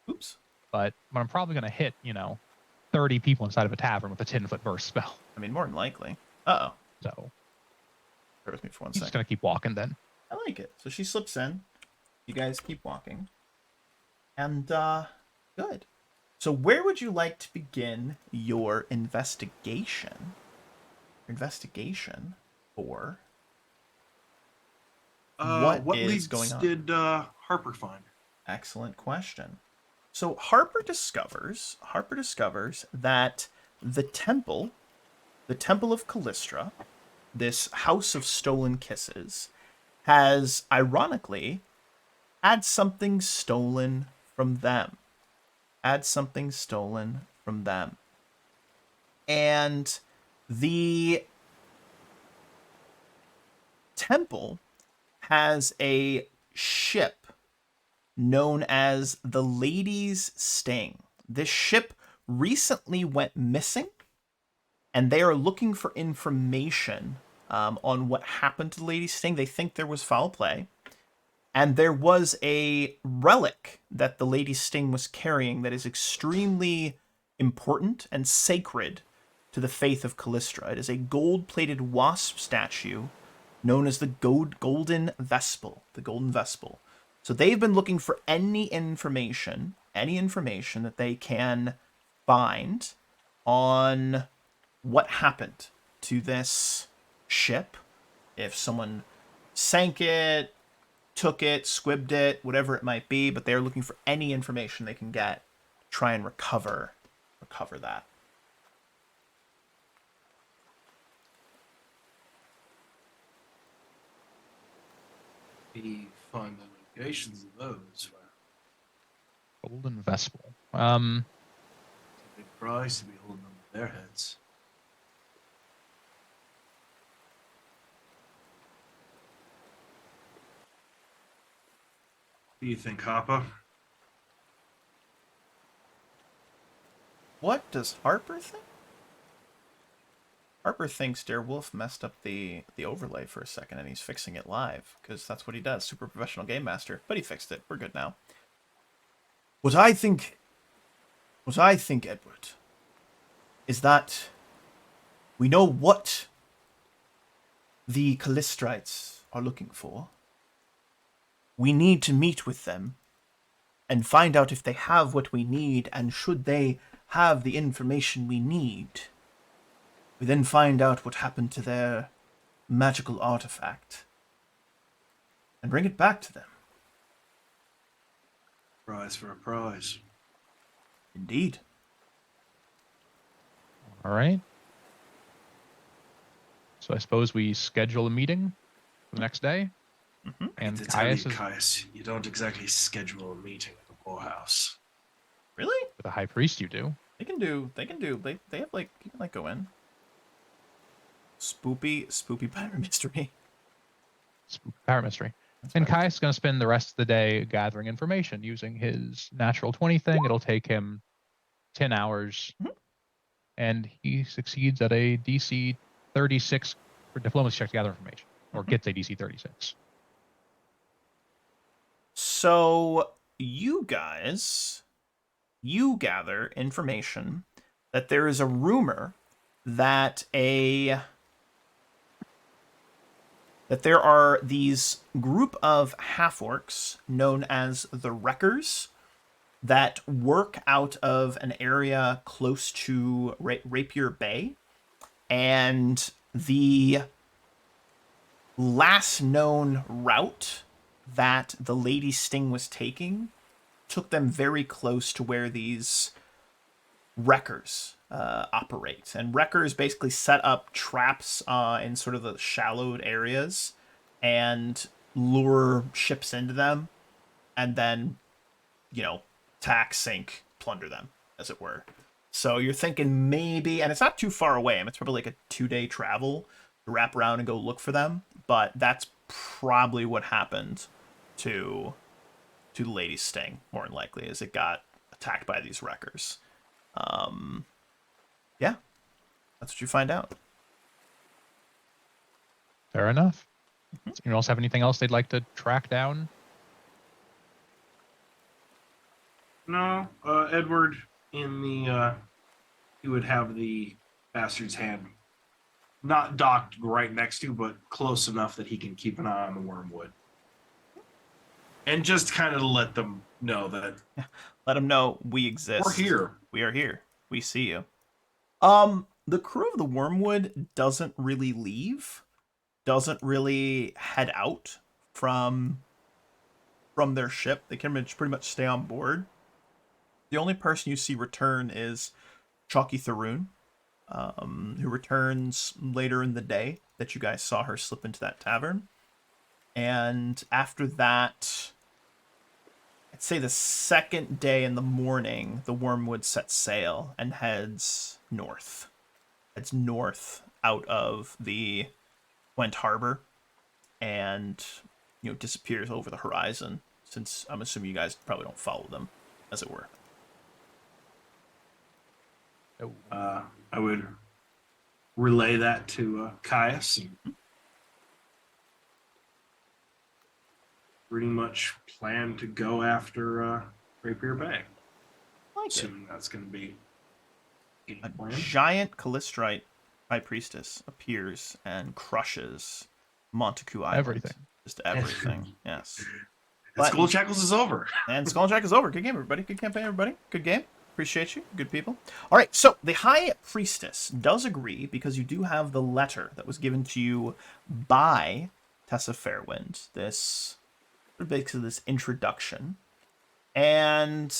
Oops. But I'm probably going to hit, 30 people inside of a tavern with a 10-foot burst spell. I mean, more than likely. Uh-oh. So Bear with me for one he's just second. going to keep walking then. I like it. So she slips in. You guys keep walking. And, good. So where would you like to begin your investigation? Or what is leads going on? Did Harper find? Excellent question. So Harper discovers that the temple of Calistria, this house of stolen kisses, has ironically had something stolen from them. And the temple has a ship known as the Lady's Sting. This ship recently went missing, and they are looking for information on what happened to the Lady's Sting. They think there was foul play, and there was a relic that the Lady's Sting was carrying that is extremely important and sacred to the faith of Calistria. It is a gold-plated wasp statue known as the Golden Vespel. The Golden Vespel. So they've been looking for any information that they can find on what happened to this ship. If someone sank it, took it, squibbed it, whatever it might be, but they're looking for any information they can get to try and recover that. Be Find the locations of those. Golden Vespel. It's a big price to be holding on to their heads. What do you think, Harper? What does Harper think? Harper thinks Dear Wolf messed up the overlay for a second and he's fixing it live, because that's what he does. Super professional game master. But he fixed it. We're good now. What I think, Edward, is that we know what the Calistrites are looking for. We need to meet with them and find out if they have what we need, and should they have the information we need, we then find out what happened to their magical artifact and bring it back to them. Prize for a prize. Indeed. All right. So I suppose we schedule a meeting for the next day. Mm-hmm. And To tell you, Caius is Caius, you don't exactly schedule a meeting at the whorehouse. Really? with the high priest. You do. They have you can like go in. Spoopy pirate mystery. Pirate mystery. And Caius is going to spend the rest of the day gathering information using his natural 20 thing. It'll take him 10 hours. Mhm. And he succeeds at a DC 36 for diplomacy check to gather information. Or gets a DC 36. So you guys, you gather information that there is a rumor that there are these group of half-orcs known as the Wreckers that work out of an area close to Rapier Bay, and the last known route that the Lady Sting was taking took them very close to where these Wreckers operate. And Wreckers basically set up traps in sort of the shallowed areas and lure ships into them, and then, tack, sink, plunder them, as it were. So you're thinking maybe, and it's not too far away. It's probably like a 2-day travel to wrap around and go look for them. But that's probably what happened to the Lady Sting, more than likely, is it got attacked by these Wreckers. Yeah, that's what you find out. Fair enough. Mm-hmm. Does anyone else have anything else they'd like to track down? No, Edward in the he would have the bastard's hand not docked right next to, but close enough that he can keep an eye on the wormwood. And just kind of let them know that Let them know we exist. we're here. We are here. We see you. The crew of the Wormwood doesn't really leave. Doesn't really head out from their ship. They can pretty much stay on board. The only person you see return is Chalky Tharoon, who returns later in the day that you guys saw her slip into that tavern. And after that, I'd say the second day in the morning, the Wormwood sets sail and heads north. Heads north out of the Quent Harbor and, disappears over the horizon, since I'm assuming you guys probably don't follow them, as it were. I would relay that to Caius. Pretty much plan to go after Rapier Bay. Like it. Assuming that's going to be A plan. giant Calistrite high priestess appears and crushes Montague Island. Everything. Just everything. Yes. And Skull Shackles is over. And Skull and Jack is over. Good game, everybody. Good campaign, everybody. Good game. Appreciate you. Good people. All right, so the High Priestess does agree, because you do have the letter that was given to you by Tessa Fairwind. Basically this introduction. And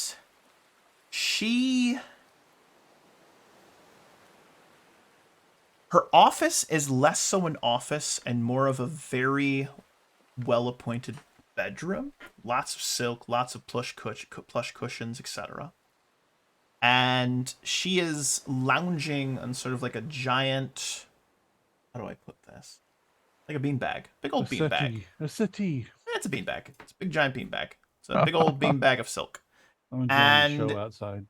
her office is less so an office and more of a very well-appointed bedroom. Lots of silk, lots of plush cushions, etc. And she is lounging on sort of like a giant... How do I put this? Like a beanbag. Big old beanbag. A settee. It's a beanbag. It's a big giant beanbag. It's a big old beanbag of silk. I'm enjoying the show outside.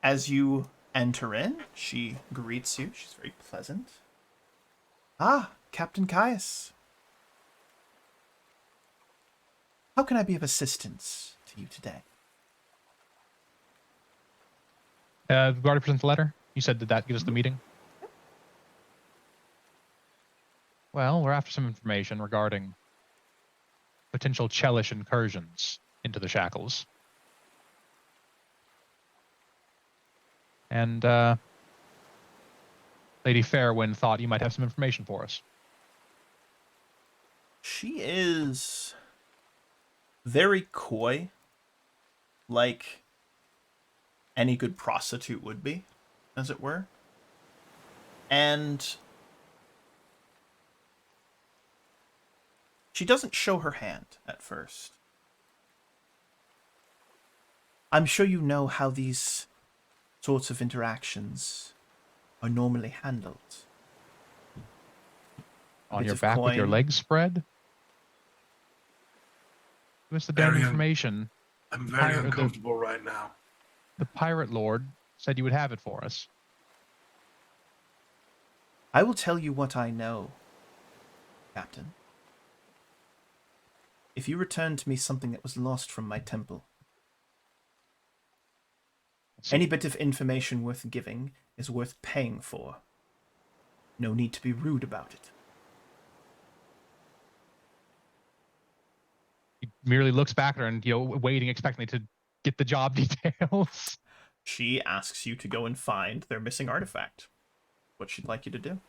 As you enter in, she greets you. She's very pleasant. Ah, Captain Caius. How can I be of assistance to you today? We've already presented the letter. You said that gives us the meeting. Well, we're after some information regarding potential Chelish incursions into the Shackles. And Lady Fairwind thought you might have some information for us. She is very coy, like any good prostitute would be, as it were. And she doesn't show her hand at first. I'm sure you know how these sorts of interactions are normally handled. On your back with your legs spread? Give us the damn information. I'm very uncomfortable right now. The pirate lord said you would have it for us. I will tell you what I know, Captain. If you return to me something that was lost from my temple, any bit of information worth giving is worth paying for. No need to be rude about it. He merely looks back at her and, waiting expectantly to get the job details. She asks you to go and find their missing artifact. What she'd like you to do.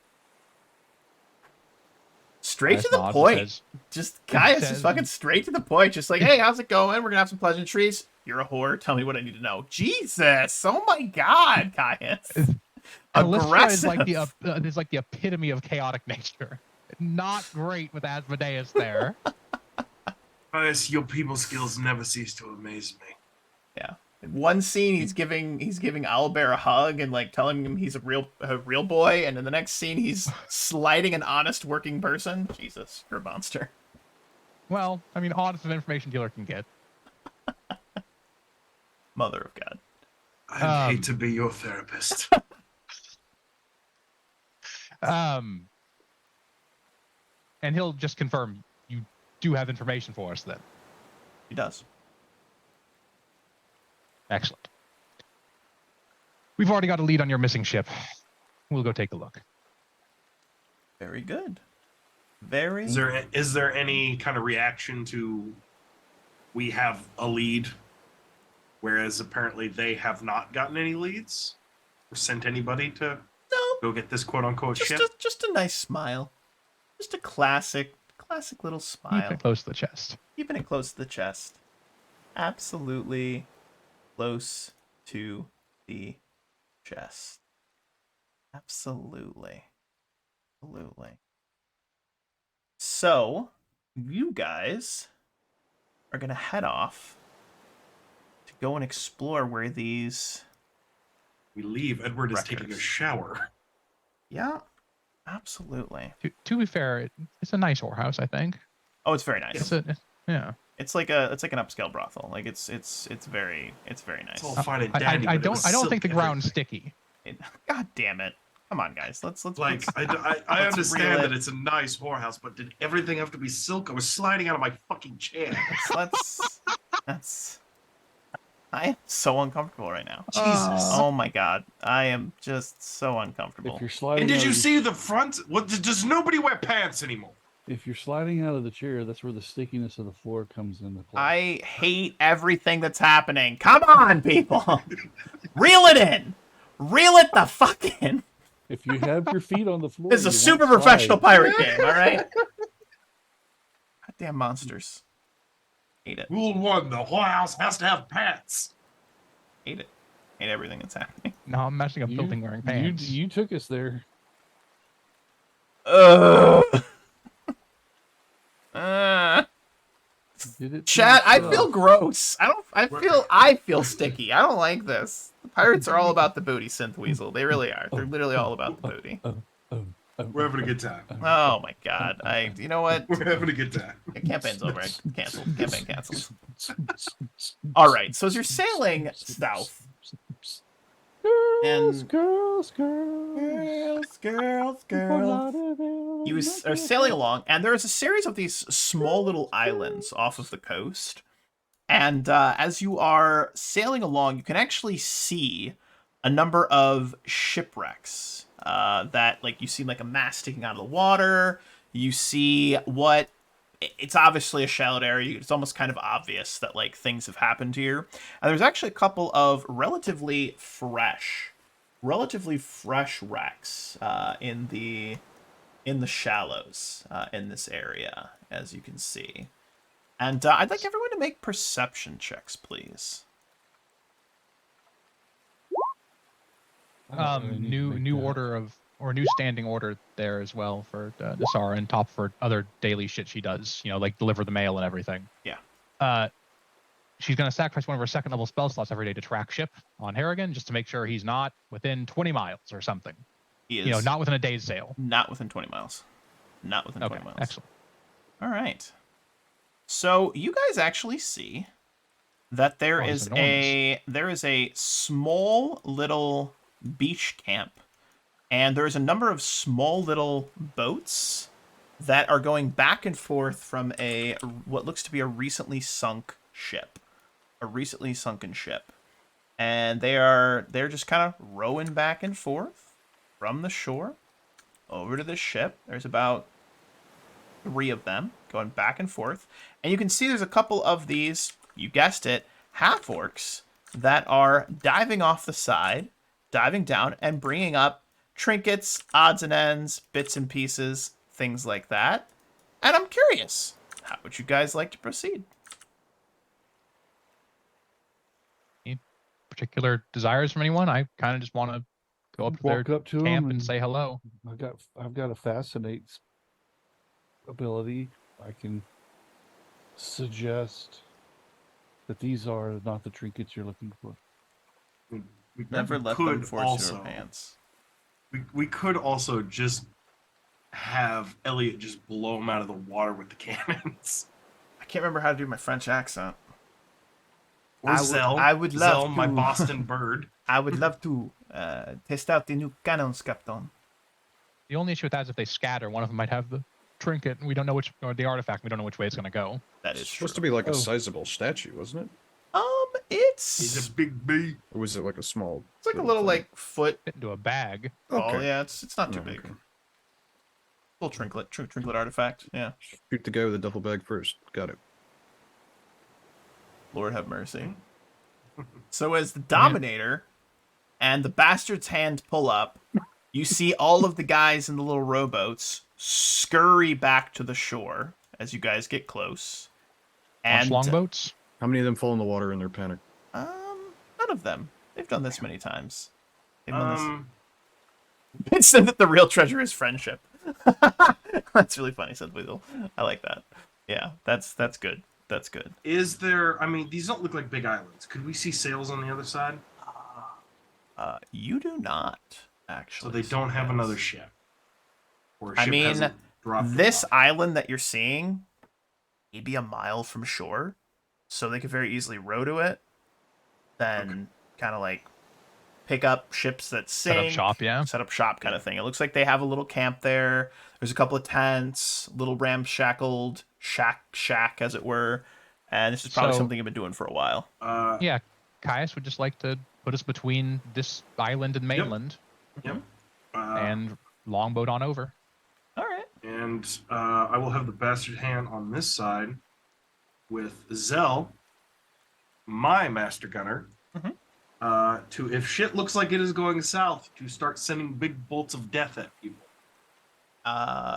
Straight to the point. Just Caius is fucking straight to the point. Just like, hey, how's it going? We're gonna have some pleasantries. You're a whore. Tell me what I need to know. Jesus! Oh my God, Caius. Aggressive. Is like the epitome of chaotic nature. Not great with Asmodeus there. Caius, your people skills never cease to amaze me. Yeah. In one scene, he's giving Owlbear a hug and like telling him he's a real boy, and in the next scene, he's sliding an honest working person. Jesus, you're a monster. Well, I mean, honest an information dealer can get. Mother of God. I'd hate to be your therapist. And he'll just confirm you do have information for us then. He does. Excellent. We've already got a lead on your missing ship. We'll go take a look. Very good. Very. Is there any kind of reaction to we have a lead, whereas apparently they have not gotten any leads or sent anybody to go get this quote unquote ship? Just a nice smile. Just a classic little smile. Keep it close to the chest. Keeping it close to the chest. Absolutely close to the chest. Absolutely. So, you guys are going to head off to go and explore where these... We leave. Edward is taking a shower. Yeah, absolutely. To be fair, it's a nice whorehouse, I think. Oh, it's very nice. Yeah. It's like an upscale brothel. Like it's very nice. It's all fine and dandy. I don't think the ground's sticky. God damn it! Come on, guys. Let's I understand that it's a nice whorehouse, but did everything have to be silk? I was sliding out of my fucking chair. I am so uncomfortable right now. Jesus. Oh my God. I am just so uncomfortable. If you're sliding, and did you see the front? What? Does nobody wear pants anymore? If you're sliding out of the chair, that's where the stickiness of the floor comes into play. I hate everything that's happening. Come on, people. Reel it in. Reel it the fuck in. If you have your feet on the floor, This is a super professional pirate game, all right? Goddamn monsters. Hate it. Rule 1, the whorehouse has to have pants. Hate it. Hate everything that's happening. No, I'm imagining a building wearing pants. You took us there. Did it Chat, I to feel itself. gross. I feel sticky. I don't like this. The pirates are all about the booty, Synth Weasel. They really are. They're literally all about the booty. We're having a good time. Oh my god. You know what? We're having a good time. Campaign's over. Canceled. Campaign canceled. All right. So as you're sailing south, and Girls. you are sailing along, and there is a series of these small little islands off of the coast. And as you are sailing along, you can actually see a number of shipwrecks that, like, you see like a mast sticking out of the water. You see it's obviously a shallowed area. It's almost kind of obvious that like things have happened here. And there's actually a couple of relatively fresh wrecks in the shallows in this area, as you can see. And I'd like everyone to make perception checks, please. New order of, or new standing order there as well for Nassara, and top for other daily shit she does, like deliver the mail and everything. Yeah. She's going to sacrifice one of her second level spell slots every day to track ship on Harrigan, just to make sure he's not within 20 miles or something. He is. Not within a day's sail. Not within 20 miles. Not within 20 miles. Excellent. All right. So you guys actually see that there is a small little beach camp, and there is a number of small little boats that are going back and forth from what looks to be a recently sunken ship, and they're just kind of rowing back and forth from the shore over to the ship. There's about 3 of them going back and forth, and you can see there's a couple of these, you guessed it, half orcs that are diving off the side, diving down and bringing up trinkets, odds and ends, bits and pieces, things like that. And I'm curious, how would you guys like to proceed? Any particular desires from anyone? I kind of just want to go up to their Walk up to camp them and say hello. I've got a fascinate ability. I can suggest that these are not the trinkets you're looking for. We Never let them force your pants. We could also just have Elliot just blow him out of the water with the cannons. I can't remember how to do my French accent. Or Zell. I would love Zell, my to. Boston bird. I would love to test out the new cannons, Captain. The only issue with that is if they scatter, one of them might have the trinket, and we don't know or the artifact, we don't know which way it's going to go. That is It's true. supposed to be like a sizable statue, wasn't it? He's a big bee. Or was it like a small? It's like a little thing? like foot. Fit into a bag. Oh Okay. yeah, it's not too Oh, big. okay. Little trinket artifact. Yeah. Shoot the guy with the duffel bag first. Got it. Lord have mercy. So as the Dominator and the Bastard's Hand pull up, you see all of the guys in the little rowboats scurry back to the shore as you guys get close. Launch And longboats. How many of them fall in the water in their panic? none of them. They've done this many times. They've done this. Um, It said that the real treasure is friendship. That's really funny, said Weasel. I like that. Yeah, that's good. That's good. is there? I mean, these don't look like big islands. Could we see sails on the other side? You do not actually. So they don't have another ship. Or a I ship mean, hasn't dropped this off. island that you're seeing, maybe a mile from shore, so they could very easily row to it. Then kind of like pick up ships that sink. Set up shop, yeah. Set up shop kind of thing. It looks like they have a little camp there. There's a couple of tents, little ramshackled shack as it were. And this is probably So- something you've been doing for a while. Yeah, Caius would just like to put us between this island and mainland, Yep. and longboat on over. All right. And I will have the bastard hand on this side with Zell, my master gunner, to, if shit looks like it is going south, to start sending big bolts of death at people.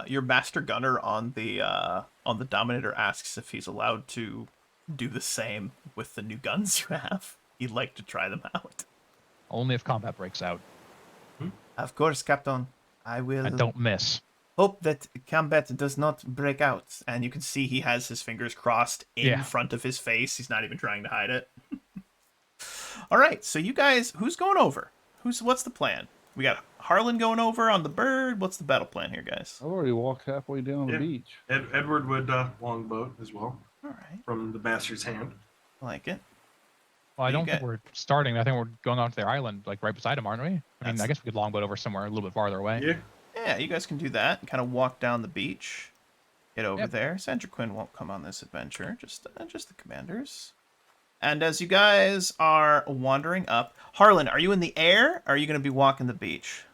Your master gunner on the Dominator asks if he's allowed to do the same with the new guns you have. He'd like to try them out. Only if combat breaks out. Of course, Captain. I will. I don't miss. hope that combat does not break out. And you can see he has his fingers crossed in front of his face. He's not even trying to hide it. All right, so you guys, who's going over? What's the plan? We got Harlan going over on the bird. What's the battle plan here, guys? I've already walked halfway down the beach. Edward would longboat as well. All right. From the master's hand. I like it. Well, I don't think we're starting. I think we're going on to their island, like right beside them, aren't we? I mean, I guess we could longboat over somewhere a little bit farther away. Yeah. Yeah, you guys can do that. Kind of walk down the beach. Get over there. Sandra Quinn won't come on this adventure. Just the commanders. And as you guys are wandering up, Harlan, are you in the air? Or are you going to be walking the beach?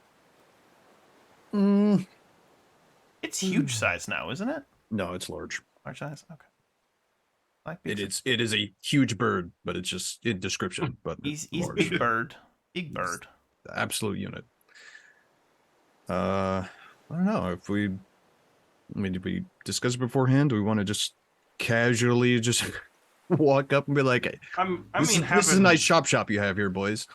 It's huge size now, isn't it? No, it's large. Large size? Okay. Like It is a huge bird, but it's just in description. But he's large. big bird. Big bird. The absolute unit. I don't know if did we discuss it beforehand? Do we want to just casually just walk up and be like, this is a nice shop you have here, boys.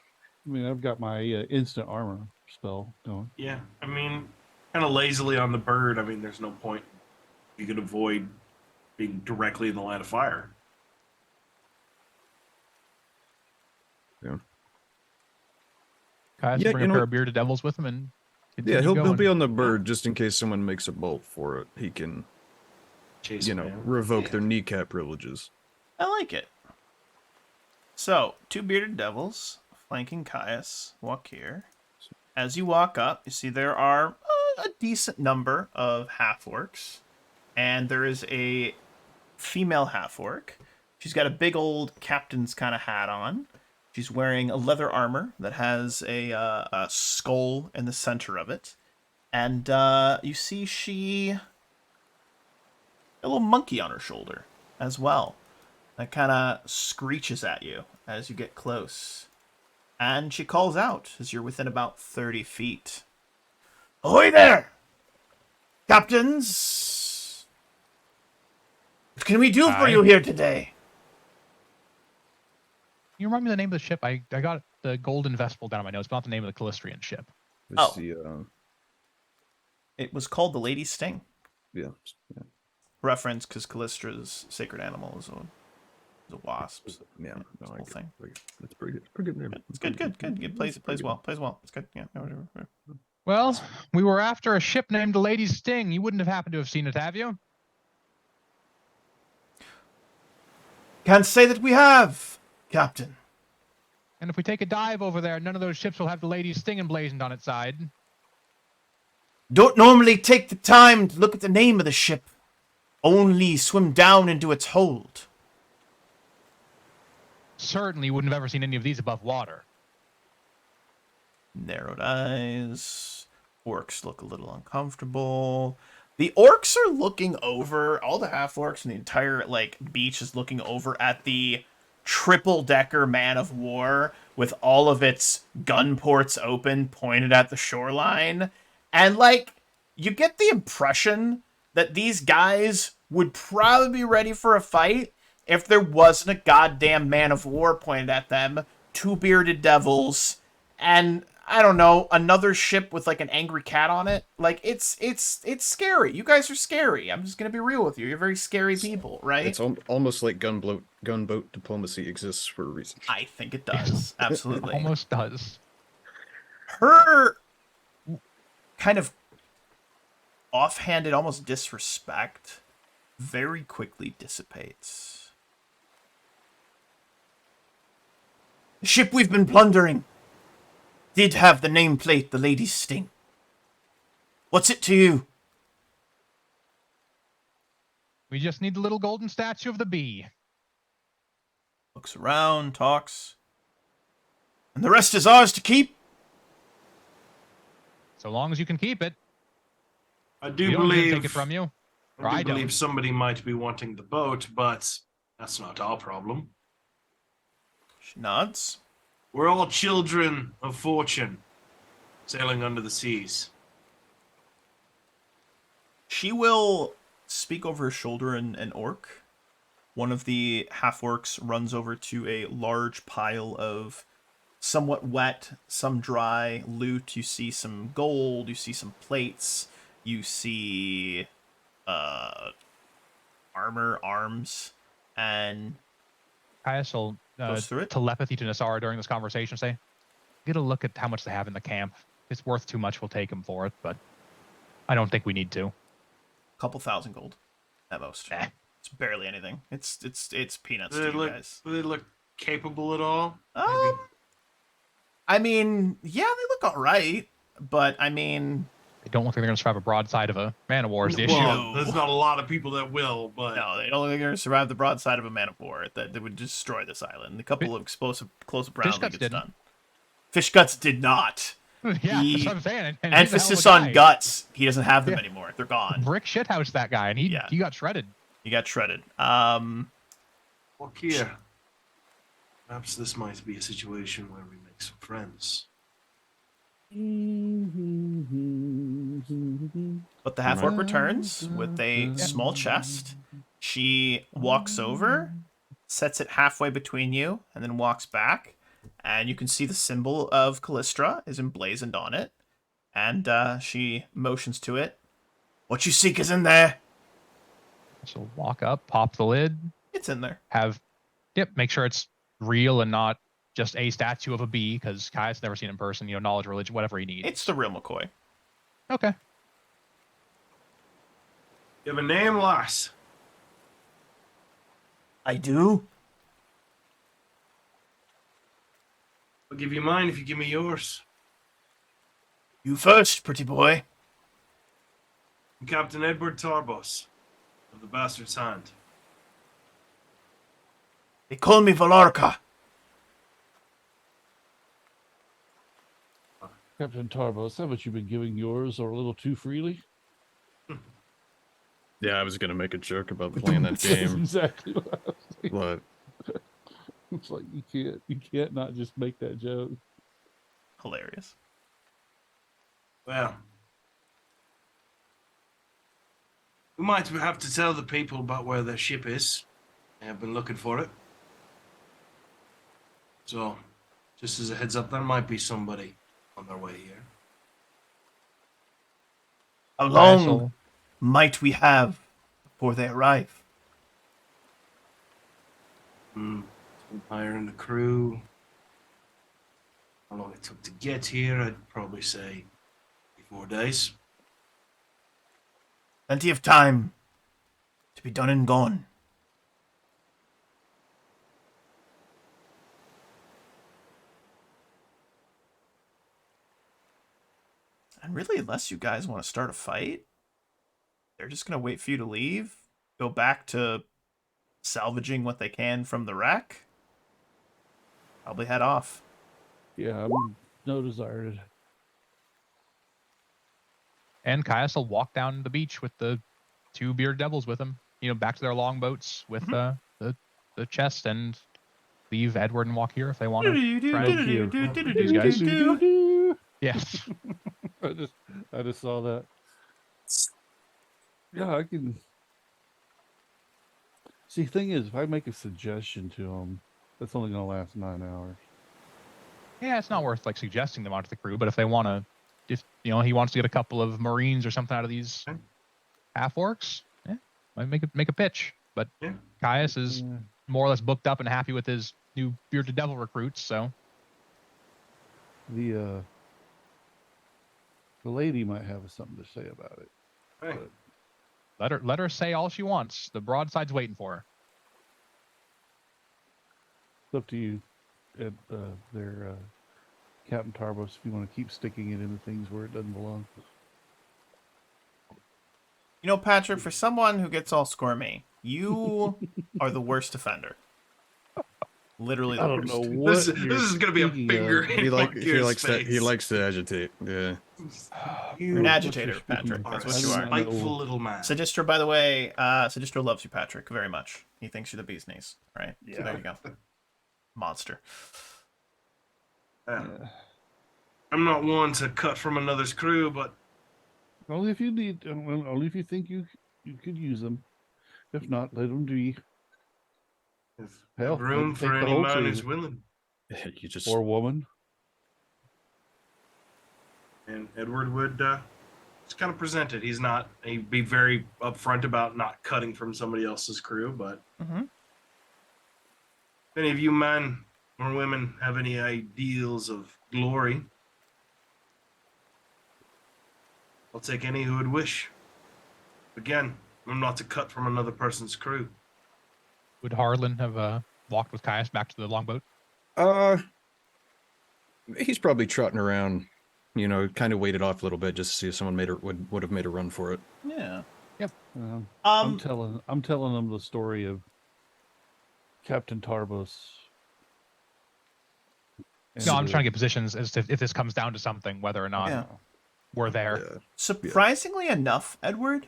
I mean, I've got my instant armor spell going. Yeah, I mean, kind of lazily on the bird. I mean, there's no point. You could avoid being directly in the line of fire. Yeah. Guys, bring a pair of bearded devils with him and he'll be on the bird just in case someone makes a bolt for it. He can, chase revoke their kneecap privileges. I like it. So, 2 bearded devils flanking Caius. Walk here. As you walk up, you see there are a decent number of half-orcs. And there is a female half-orc. She's got a big old captain's kind of hat on. She's wearing a leather armor that has a skull in the center of it. And you see a little monkey on her shoulder as well. That kind of screeches at you as you get close. And she calls out as you're within about 30 feet. Ahoy there! Captains! What can we do for you here today? You remind me of the name of the ship? I got the Golden Vestal down on my notes, but not the name of the Calistrian ship. It was called the Lady's Sting. Yeah. Reference because Calistra's sacred animal is a wasp. Yeah, the whole thing. It's pretty good name. It's good. It plays well. It's good. Yeah. Whatever. Well, we were after a ship named the Lady's Sting. You wouldn't have happened to have seen it, have you? Can't say that we have, Captain. And if we take a dive over there, none of those ships will have the Lady's Sting emblazoned on its side. Don't normally take the time to look at the name of the ship. Only swim down into its hold. Certainly wouldn't have ever seen any of these above water. Narrowed eyes. Orcs look a little uncomfortable. The orcs are looking over, all the half-orcs and the entire, beach is looking over at the triple-decker man of war with all of its gun ports open, pointed at the shoreline. And, you get the impression that these guys would probably be ready for a fight if there wasn't a goddamn man of war pointed at them, 2 bearded devils, and I don't know, another ship with an angry cat on it. It's scary. You guys are scary. I'm just gonna be real with you. You're very scary people, right? It's almost like gunboat diplomacy exists for a reason. I think it does. Absolutely. Almost does. Her kind of offhanded, almost disrespect very quickly dissipates. The ship we've been plundering did have the nameplate, the Lady's Sting. What's it to you? We just need the little golden statue of the bee. Looks around, talks. And the rest is ours to keep? So long as you can keep it. I do We don't believe take it from you. Or I I do don't. believe somebody might be wanting the boat, but that's not our problem. She nods. We're all children of fortune, sailing under the seas. She will speak over her shoulder an orc. One of the half-orcs runs over to a large pile of somewhat wet, some dry loot. You see some gold, you see some plates, You see armor, arms, and Caius will goes through it. telepathy to Nasara during this conversation. Say, get a look at how much they have in the camp. If it's worth too much, we'll take them for it, but I don't think we need to. Couple thousand gold at most. Eh. It's barely anything. It's peanuts Do to they you look? guys. Do they look capable at all? Maybe. I mean, yeah, they look all right, but I mean, I don't think they're going to survive a broadside of a man of war is the issue. Well, there's not a lot of people that will, but no, they don't think they're going to survive the broadside of a man of war. That they would destroy this island. A couple of explosive close round Guts gets didn't. done. Fish Guts did not. Yeah, He- that's what I'm saying. And he's a hell of a Emphasis on guy. guts. He doesn't have them Yeah. anymore. They're gone. Brick shithouse that guy, and he Yeah. got shredded. He got shredded. Look here. Perhaps this might be a situation where we make some friends. But the half orc returns with a small chest. She walks over, sets it halfway between you, and then walks back. And you can see the symbol of Calistria is emblazoned on it. And she motions to it. What you seek is in there. So walk up, pop the lid, It's in there. make sure it's real and not just a statue of a bee, because Kai's never seen it in person, knowledge, religion, whatever he needs. It's the real McCoy. Okay. You have a name, lass? I do? I'll give you mine if you give me yours. You first, pretty boy. I'm Captain Edward Tarbos of the Bastard's Hand. They call me Valarka. Captain Tarbos, haven't you been giving yours or a little too freely? Yeah, I was gonna make a joke about playing that That's game, exactly what I was thinking. but It's like you can't not just make that joke. Hilarious. Well, we might have to tell the people about where their ship is. They have been looking for it. So, just as a heads up, there might be somebody on their way here. How Kaius long will- might we have before they arrive? Hiring the crew. How long it took to get here? I'd probably say 4 days. Plenty of time to be done and gone. And really, unless you guys want to start a fight, they're just going to wait for you to leave, go back to salvaging what they can from the wreck, probably head off. Yeah, I'm no desire to. And Caius will walk down the beach with the two bearded devils with him, back to their longboats with the chest, and leave Edward and walk here if they want to try and these guys. Yes. I just saw that. Yeah, I can. See, thing is, if I make a suggestion to them, that's only going to last 9 hours. Yeah, it's not worth suggesting them onto the crew, but if they want to, if he wants to get a couple of Marines or something out of these half orcs, might make a pitch. But Yeah. Caius is more or less booked up and happy with his new bearded devil recruits, so The lady might have something to say about it. Hey, let her say all she wants. The broadside's waiting for her. It's up to you, their Captain Tarbos, if you want to keep sticking it into things where it doesn't belong. Patrick, for someone who gets all squirmy, you are the worst offender. Literally the I don't worst. know what this is going to be a speaking finger of. in he Valkyr's likes to face. agitate. Yeah. You're an agitator, What you're Patrick. speaking That's Are what a you are. spiteful little man. Sidistra, by the way, Sidistra loves you, Patrick, very much. He thinks you're the bee's knees, right? So Yeah. there you go. Monster. Yeah. I'm not one to cut from another's crew, but Only if you need, only if you think you could use them. If not, let them be. if Hell, room take for the any whole man crew. who's willing. You just Or woman. And Edward would Just kind of present it. He'd be very upfront about not cutting from somebody else's crew, but Mm-hmm. if any of you men or women have any ideals of glory, I'll take any who would wish. Again, I'm not to cut from another person's crew. Would Harlan have walked with Caius back to the longboat? He's probably trotting around, kind of waited off a little bit just to see if someone would have made a run for it. Yeah. I'm telling them the story of Captain Tarbos. No, I'm trying to get positions as to if this comes down to something, whether or not Yeah. we're there. Yeah. Surprisingly enough, Edward,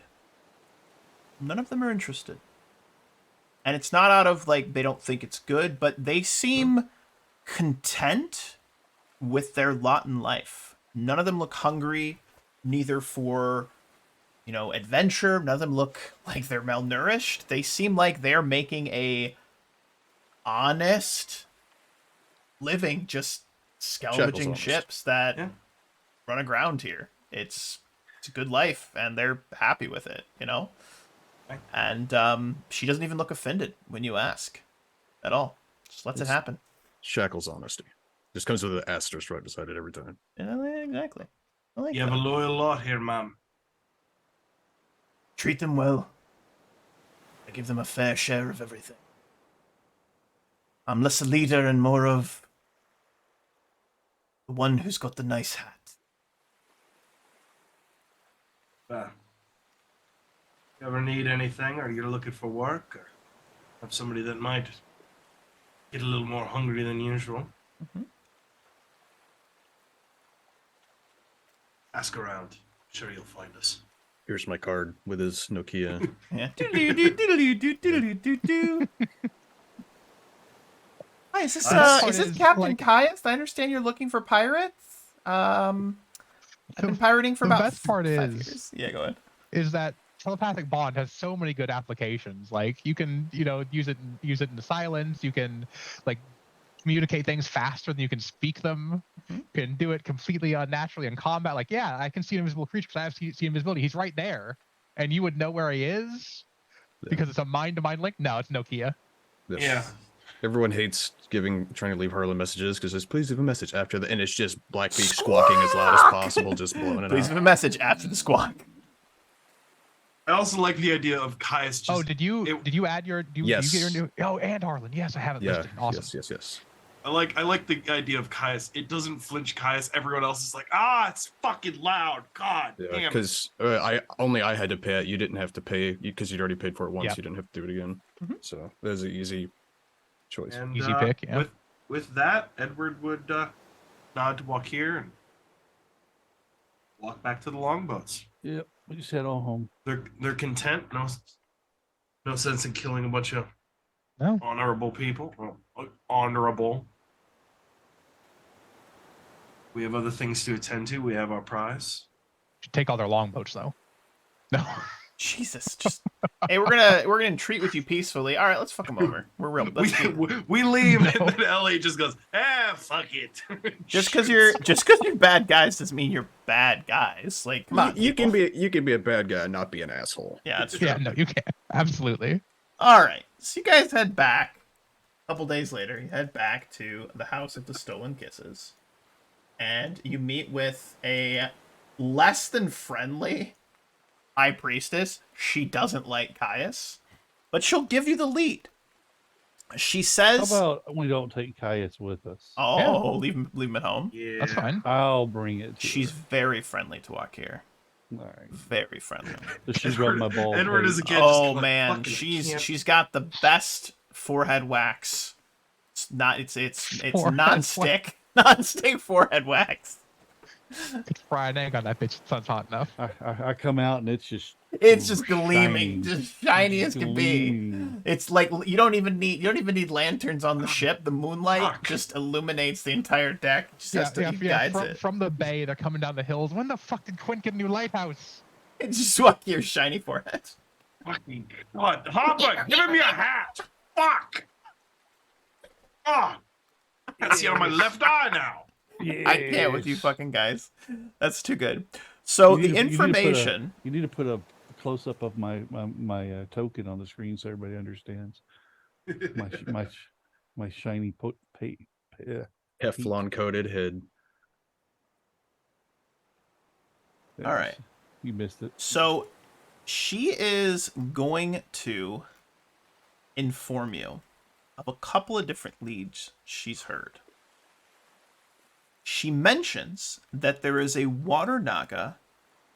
none of them are interested. And it's not out of, like, they don't think it's good, but they seem content with their lot in life. None of them look hungry, neither for, adventure. None of them look like they're malnourished. They seem like they're making a honest living, just scavenging almost. ships that Yeah. run aground here. It's a good life, and they're happy with it, Right. And she doesn't even look offended when you ask at all. Just lets it happen. Shackles honesty. Just comes with an asterisk right beside it every time. Exactly. I like You that. have a loyal lot here, ma'am. Treat them well. I give them a fair share of everything. I'm less a leader and more of the one who's got the nice hat. You ever need anything, or you're looking for work, or have somebody that might get a little more hungry than usual? Mhm. Ask around. Sure, you'll find us. Here's my card with his Nokia. Yeah. Doodle-doo, Hi, is this That is part this is, Captain like- Caius? I understand you're looking for pirates. I've been pirating for the about best part 5 is- years. Yeah, go ahead. Is that telepathic bond has so many good applications. Like you can, use it in the silence. You can communicate things faster than you can speak them. Mhm. You can do it completely unnaturally in combat. Like, yeah, I can see an invisible creature because I have see invisibility. He's right there, and you would know where he is because it's a mind-to-mind link. No, it's Nokia. Yeah. Everyone hates trying to leave Harlan messages because it's please leave a message after and it's just Blackbeak squawking as loud as possible, just blowing it Please out. leave a message after the squawk. I also like the idea of Caius just... Oh, did you add your? Do you Yes. get your new? Oh, and Harlan. Yes, I have it Yeah, listed. Awesome. yes. I like the idea of Caius. It doesn't flinch Caius. Everyone else is like, it's fucking loud. God Yeah, damn it. because I had to pay it. You didn't have to pay because you'd already paid for it once. Yeah. You didn't have to do it again. Mhm. So that was an easy choice. And, Easy pick, yeah. With that, Edward would nod to Wakir and walk back to the longboats. Yep, we just head on home. They're content. No sense in killing a bunch of No. honorable people. Well, honorable. We have other things to attend to. We have our prize. Should take all their longboats though. No. Jesus, just hey, we're gonna treat with you peacefully. All right, let's fuck them over. We're real. We leave, No. and then Ellie just goes, fuck it. Just because you're bad guys doesn't mean you're bad guys. Like, come on, You people. can be a bad guy and not be an asshole. Yeah, that's true. Yeah, no, you can't. Absolutely. All right, so you guys head back. A couple days later, you head back to the House of the Stolen Kisses, and you meet with a less than friendly high priestess. She doesn't like Caius, but she'll give you the lead. She How says, about we don't take Caius with us? "Oh, Yeah. leave him at home." Yeah. That's fine. I'll bring it to She's her. very friendly to Wakir. All right. Very friendly. Does she rub my balls? Edward is a kid. Oh just like, man, fucking can't- she's got the best forehead wax. It's Forehead non-stick non-stick forehead wax. Could fry an egg on that bitch. Sun's hot enough. I come out and it's just Gleaming, just shiny as can be. gleaming. It's like you don't even need lanterns on the ship. The moonlight Fuck. just illuminates the entire deck. It just has to guides it. From the bay, they're coming down the hills. When the fuck did Quent get a new lighthouse? It's just what your shiny forehead. Fucking God. Hopper, give him your hat. Fuck. I see it on my left eye now. I can't with you fucking guys. That's too good. So You the need to- information. You need to put a close up of my token on the screen so everybody understands. My shiny Teflon coated head. All right. You missed it. So she is going to inform you of a couple of different leads she's heard. She mentions that there is a water naga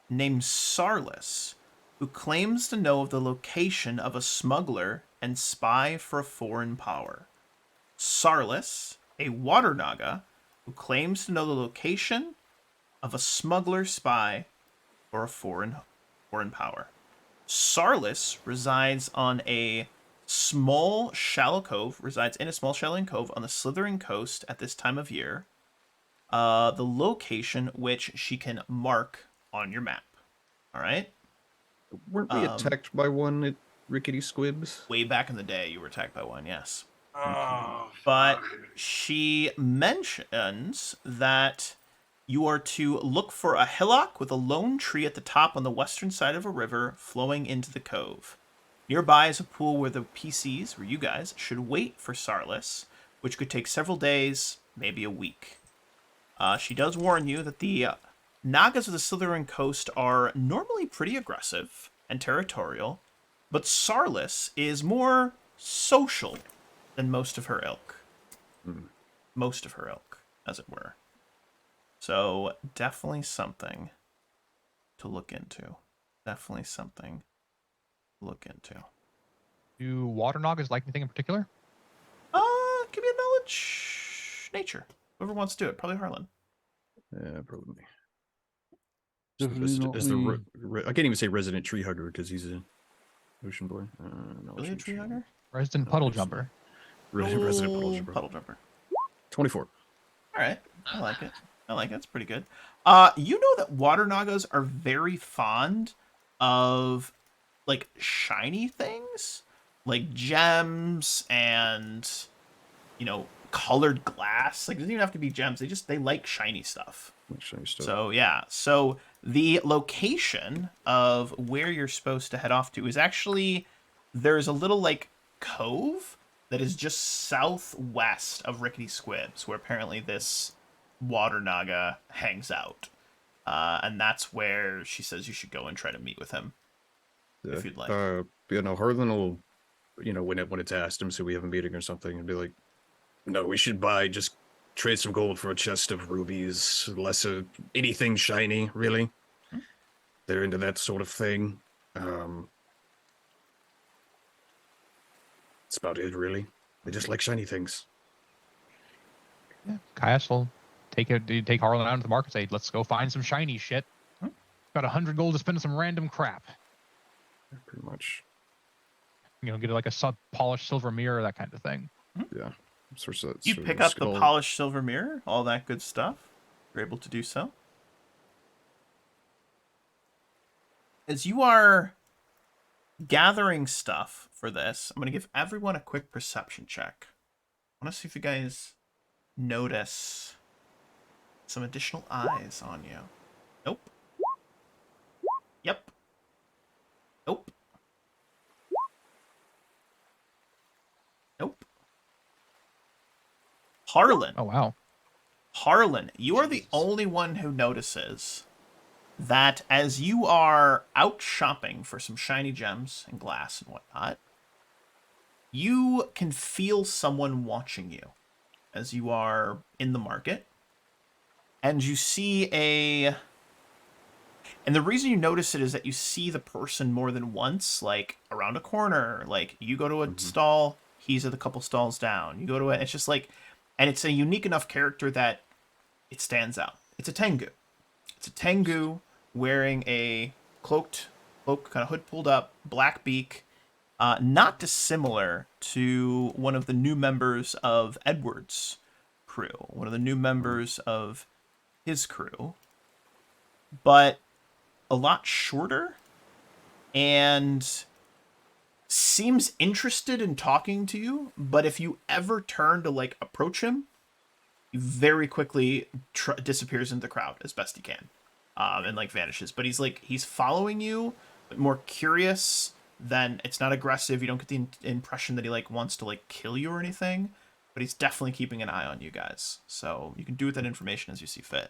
named Sarlis who claims to know of the location of a smuggler and spy for a foreign power. Sarlis, a water naga who claims to know the location of a smuggler spy for a foreign power. Sarlis resides in a small shallow cove on the Slytherin coast at this time of year. The location which she can mark on your map. All right. Weren't we attacked by one at Rickety Squibs? Way back in the day, you were attacked by one. Yes. Oh, But fuck. she mentions that you are to look for a hillock with a lone tree at the top on the western side of a river flowing into the cove. Nearby is a pool where the PCs, where you guys, should wait for Sarlis, which could take several days, maybe a week. She does warn you that the Nagas of the Slytherin coast are normally pretty aggressive and territorial, but Sarlis is more social than most of her ilk. Most of her ilk, as it were. So, definitely something to look into. Definitely something to look into. Do water nagas like anything in particular? Give me a knowledge. Nature. Whoever wants to do it. Probably Harlan. Yeah, probably. Definitely I can't even say resident tree hugger because he's an ocean boy. No, Really a tree hugger? Resident puddle jumper. Resident puddle jumper. Puddle jumper. 24. All right. I like it. It's pretty good. You know that water nagas are very fond of like shiny things, like gems and colored glass. Like it doesn't even have to be gems. They like shiny stuff. Shiny stuff. So yeah. So the location of where you're supposed to head off to is actually there's a little like cove that is just southwest of Rickety Squibs, where apparently this water naga hangs out. And that's where she says you should go and try to meet with him. If you'd like. Harlan will, when it's asked him, so we have a meeting or something, and be like, no, we should just trade some gold for a chest of rubies, less of anything shiny, really. They're into that sort of thing. That's about it, really. They just like shiny things. Yeah. Caius will take Harlan out to the market and say, let's go find some shiny shit. Got 100 gold to spend on some random crap. Pretty much. Get like a polished silver mirror, that kind of thing. Yeah. You pick up the polished silver mirror, all that good stuff. You're able to do so. As you are gathering stuff for this, I'm going to give everyone a quick perception check. I want to see if you guys notice some additional eyes on you. Nope. Yep. Nope. Nope. Harlan. Oh, wow. Harlan, you are the only one who notices that as you are out shopping for some shiny gems and glass and whatnot, you can feel someone watching you as you are in the market. And you see and the reason you notice it is that you see the person more than once, like around a corner. Like you go to a stall, he's at a couple stalls down. You go to it's just like, and it's a unique enough character that it stands out. It's a Tengu. It's a Tengu wearing a cloak, kind of hood pulled up, black beak, not dissimilar to one of the new members of Edward's crew, one of the new members of his crew, but a lot shorter and seems interested in talking to you, but if you ever turn to like approach him, he very quickly disappears into the crowd as best he can. and like vanishes. But he's following you, but more curious than it's not aggressive. You don't get the impression that he like wants to like kill you or anything. But he's definitely keeping an eye on you guys. So you can do with that information as you see fit.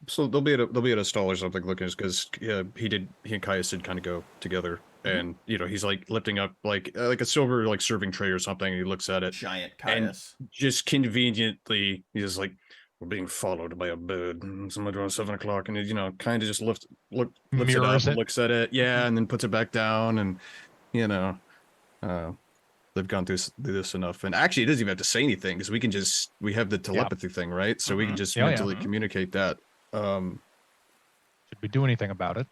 So they'll be at a stall or something looking, because he and Caius did kind of go together, and he's like lifting up like a silver like serving tray or something. And he looks at it, Giant and Caius. just conveniently he's like, "We're being followed by a bird. Somebody around 7 o'clock," and kind of just lifts Mirrors it up, it. looks at it, yeah, and then puts it back down, and they've gone through this enough, and actually, it doesn't even have to say anything because we have the telepathy thing, right? So we can just Yeah, mentally communicate that. Should we do anything about it?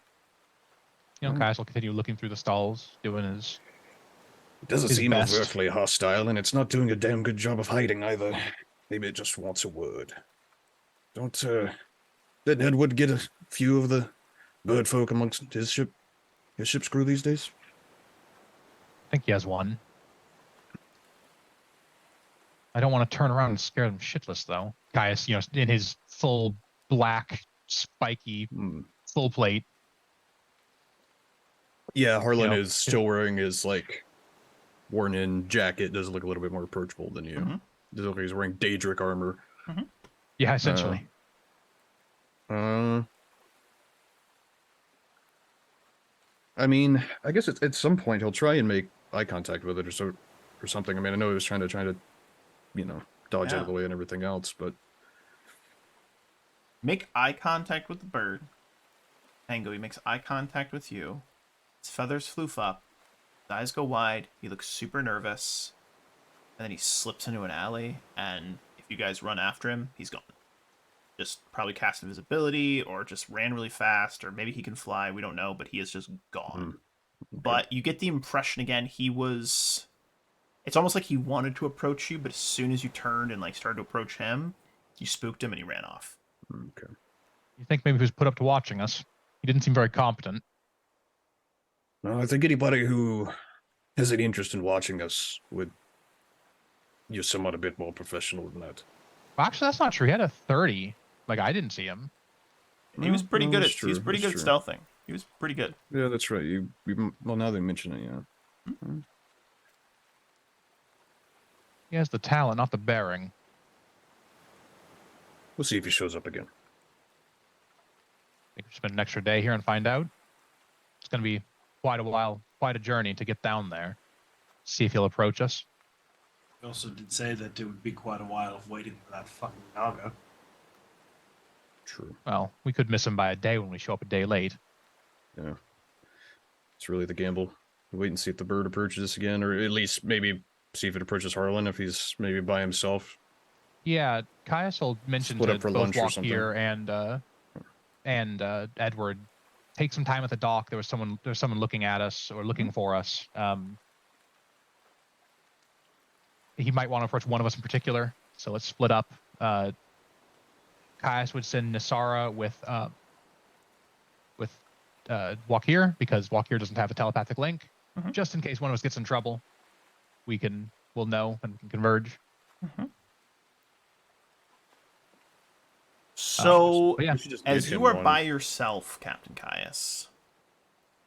Caius will continue looking through the stalls, doing his. It doesn't his seem best. overtly hostile, and it's not doing a damn good job of hiding either. Maybe it just wants a word. Did Edward get a few of the bird folk amongst his ship's crew these days? I think he has one. I don't want to turn around and scare them shitless, though. Caius, in his full black, spiky, full plate. Yeah, Harlan is still wearing his like worn-in jacket. Does look a little bit more approachable than you. Does look like he's wearing Daedric armor. Yeah, essentially. I mean, I guess at some point he'll try and make eye contact with it or something. I mean, I know he was trying to dodge out of the way and everything else, but make eye contact with the bird. Tango, he makes eye contact with you. His feathers floof up. His eyes go wide. He looks super nervous. And then he slips into an alley, and if you guys run after him, he's gone. Just probably cast invisibility, or just ran really fast, or maybe he can fly, we don't know, but he is just gone. Okay. But you get the impression again, it's almost like he wanted to approach you, but as soon as you turned and like started to approach him, you spooked him and he ran off. Okay. You think maybe he was put up to watching us? He didn't seem very competent. No, I think anybody who has any interest in watching us would use someone a bit more professional than that. Well, actually, that's not true. He had a 30. Like, I didn't see him. He was pretty good at true. he was pretty good at stealthing. He was pretty good. Yeah, that's right. Well, now they mention it, yeah. He has the talent, not the bearing. We'll see if he shows up again. I think we spend an extra day here and find out. It's going to be quite a while, quite a journey to get down there. See if he'll approach us. He also did say that it would be quite a while of waiting for that fucking Naga. True. Well, we could miss him by a day when we show up a day late. Yeah. It's really the gamble. Wait and see if the bird approaches us again, or at least maybe see if it approaches Harlan if he's maybe by himself. Yeah, Caius will mention Split to up for both lunch or Walkir and Edward, take some time at the dock. There's someone looking at us or looking for us. He might want to approach one of us in particular, so let's split up. Caius would send Nisara with Walkir, because Walkir doesn't have a telepathic link. Just in case one of us gets in trouble, we'll know and can converge. So, yeah. as you are by yourself, Captain Caius,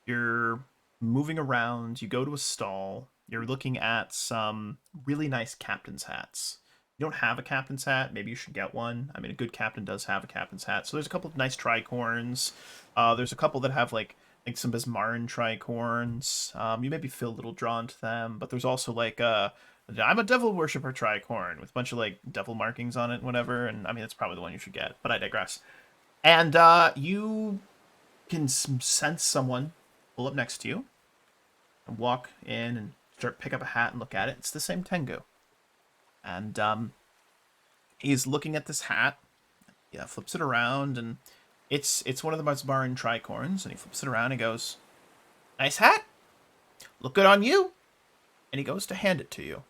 you're moving around, you go to a stall, you're looking at some really nice captain's hats. You don't have a captain's hat, maybe you should get one. I mean, a good captain does have a captain's hat. So there's a couple of nice tricorns. There's a couple that have like some Besmaran tricorns. You maybe feel a little drawn to them, but there's also like I'm a devil worshipper tricorn with a bunch of like devil markings on it and whatever. And I mean, that's probably the one you should get, but I digress. And you can sense someone pull up next to you and walk in and pick up a hat and look at it. It's the same Tengu. And he's looking at this hat. Yeah, flips it around, and it's one of the Besmaran tricorns, and he flips it around and goes, "Nice hat. Look good on you." And he goes to hand it to you.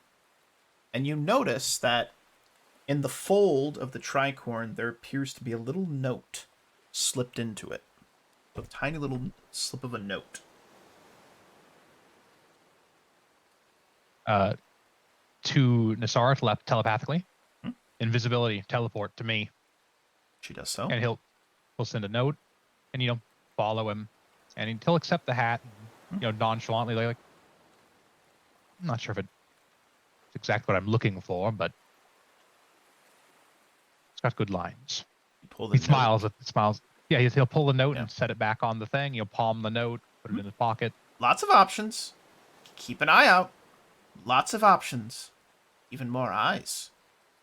And you notice that in the fold of the tricorn, there appears to be a little note slipped into it. A tiny little slip of a note. To Nisara telepathically. Invisibility, teleport to me. She does so. And he'll send a note, and follow him, and he'll accept the hat, and, nonchalantly like, I'm not sure if it's exactly what I'm looking for, but it's got good lines. He smiles. Yeah, he'll pull the note and set it back on the thing. He'll palm the note, put it in his pocket. Lots of options. Keep an eye out. Lots of options. Even more eyes.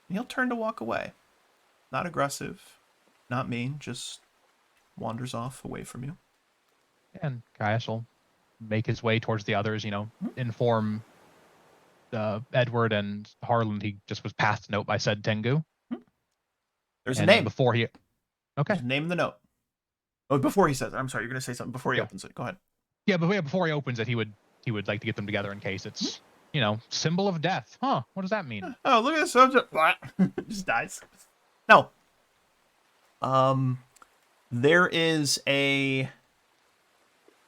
And he'll turn to walk away. Not aggressive. Not mean. Just wanders off away from you. And Caius will make his way towards the others, inform Edward and Harlan he just was passed a note by said Tengu. There's a name. Before he... Okay. There's a name in the note. Oh, before he says it. I'm sorry, you're going to say something before he opens it. Go ahead. Yeah, before he opens it, he would like to get them together in case it's, symbol of death. Huh, what does that mean? Oh, look at this subject. Just dies. No. There is a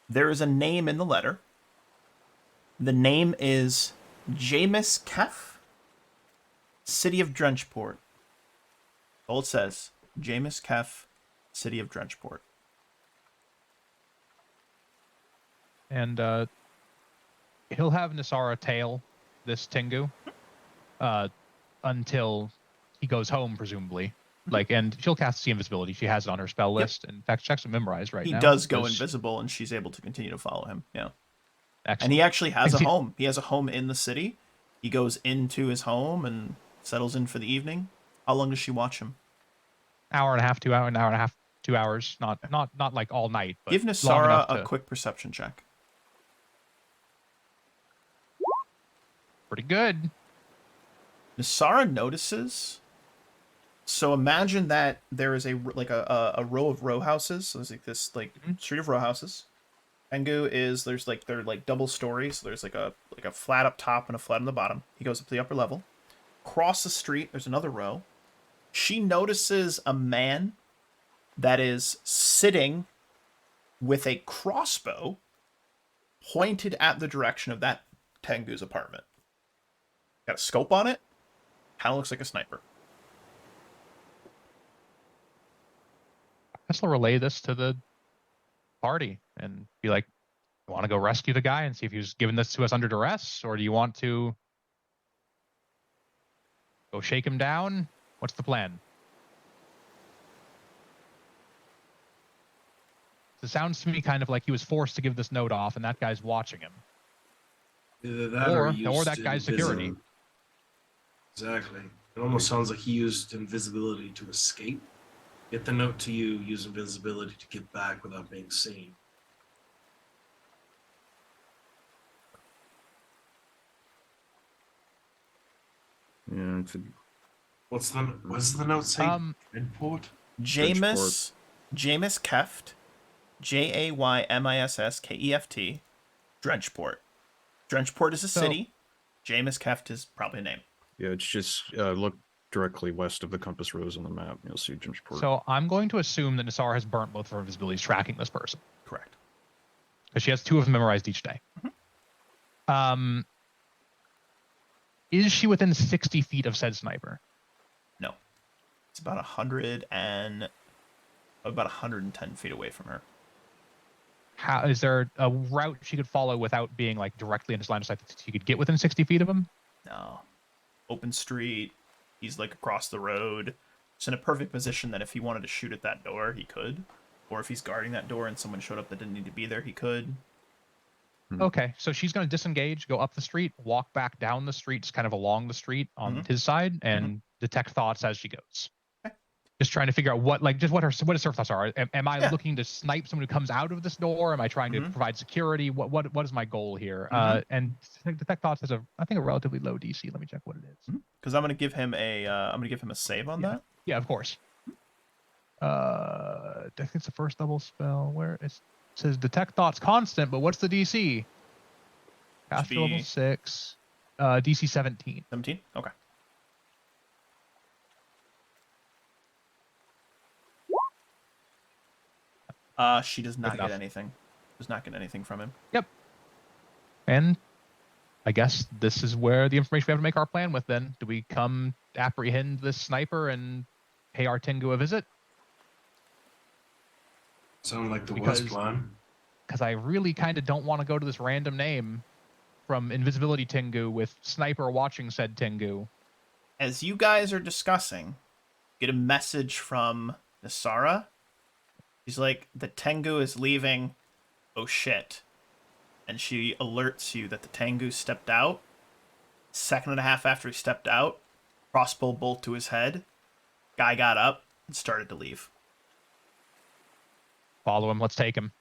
name in the letter. The name is Jamis Kef, City of Drenchport. All it says, Jamis Kef, City of Drenchport. And he'll have Nisara tail this Tengu until he goes home, presumably. And she'll cast the invisibility. She has it on her spell list. In fact, checks it memorized right now. He does go invisible, and she's able to continue to follow him. Yeah. Excellent. And he actually has a home. He has a home in the city. He goes into his home and settles in for the evening. How long does she watch him? Hour and a half, 2 hours, an hour and a half, 2 hours. Not like all night. But give Nisara a quick perception check. Pretty good. Nisara notices. So imagine that there is a row of row houses. So there's this street of row houses. Tengu is they're double stories. So there's like a flat up top and a flat on the bottom. He goes up to the upper level. Across the street, there's another row. She notices a man that is sitting with a crossbow pointed at the direction of that Tengu's apartment. Got a scope on it. Kind of looks like a sniper. I guess I'll relay this to the party and be like, you want to go rescue the guy and see if he was giving this to us under duress? Or do you want to go shake him down? What's the plan? It sounds to me kind of like he was forced to give this note off and that guy's watching him. Either that or that guy's security. Exactly. It almost sounds like he used invisibility to escape. Get the note to you, use invisibility to get back without being seen. Yeah, What's the note say? Redport? Jamis Keft, Jaymiss Drenchport. Drenchport is a city. Jamis Keft is probably a name. Yeah, it's just look directly west of the compass rose on the map. You'll see Drenchport. So I'm going to assume that Nisara has burnt both of her invisibilities tracking this person. Correct. Because she has 2 of them memorized each day. Mm-hmm. Is she within 60 feet of said sniper? No. It's about 110 feet away from her. How is there a route she could follow without being directly in his line of sight that she could get within 60 feet of him? No. Open street. He's across the road. It's in a perfect position that if he wanted to shoot at that door, he could. Or if he's guarding that door and someone showed up that didn't need to be there, he could. Okay, so she's going to disengage, go up the street, walk back down the street, just kind of along the street on his side, and detect thoughts as she goes. Okay. Just trying to figure out what his her thoughts are. Am I looking to snipe someone who comes out of this door? Am I trying to provide security? What is my goal here? And detect thoughts has a relatively low DC. Let me check what it is. Because I'm going to give him a save on that. Yeah, of course. I think it's the first double spell. Where it says detect thoughts constant, but what's the DC? Caster level 6, DC 17. 17? Okay. She does not get anything. Does not get anything from him. Yep. And I guess this is where the information we have to make our plan with then. Do we come apprehend this sniper and pay our Tengu a visit? Sound like the Because- worst plan. Because I really kind of don't want to go to this random name from Invisibility Tengu with Sniper watching said Tengu. As you guys are discussing, get a message from Nasara. She's like, the Tengu is leaving. Oh shit. And she alerts you that the Tengu stepped out. Second and a half after he stepped out, crossbow bolt to his head. Guy got up and started to leave. Follow him. Let's take him.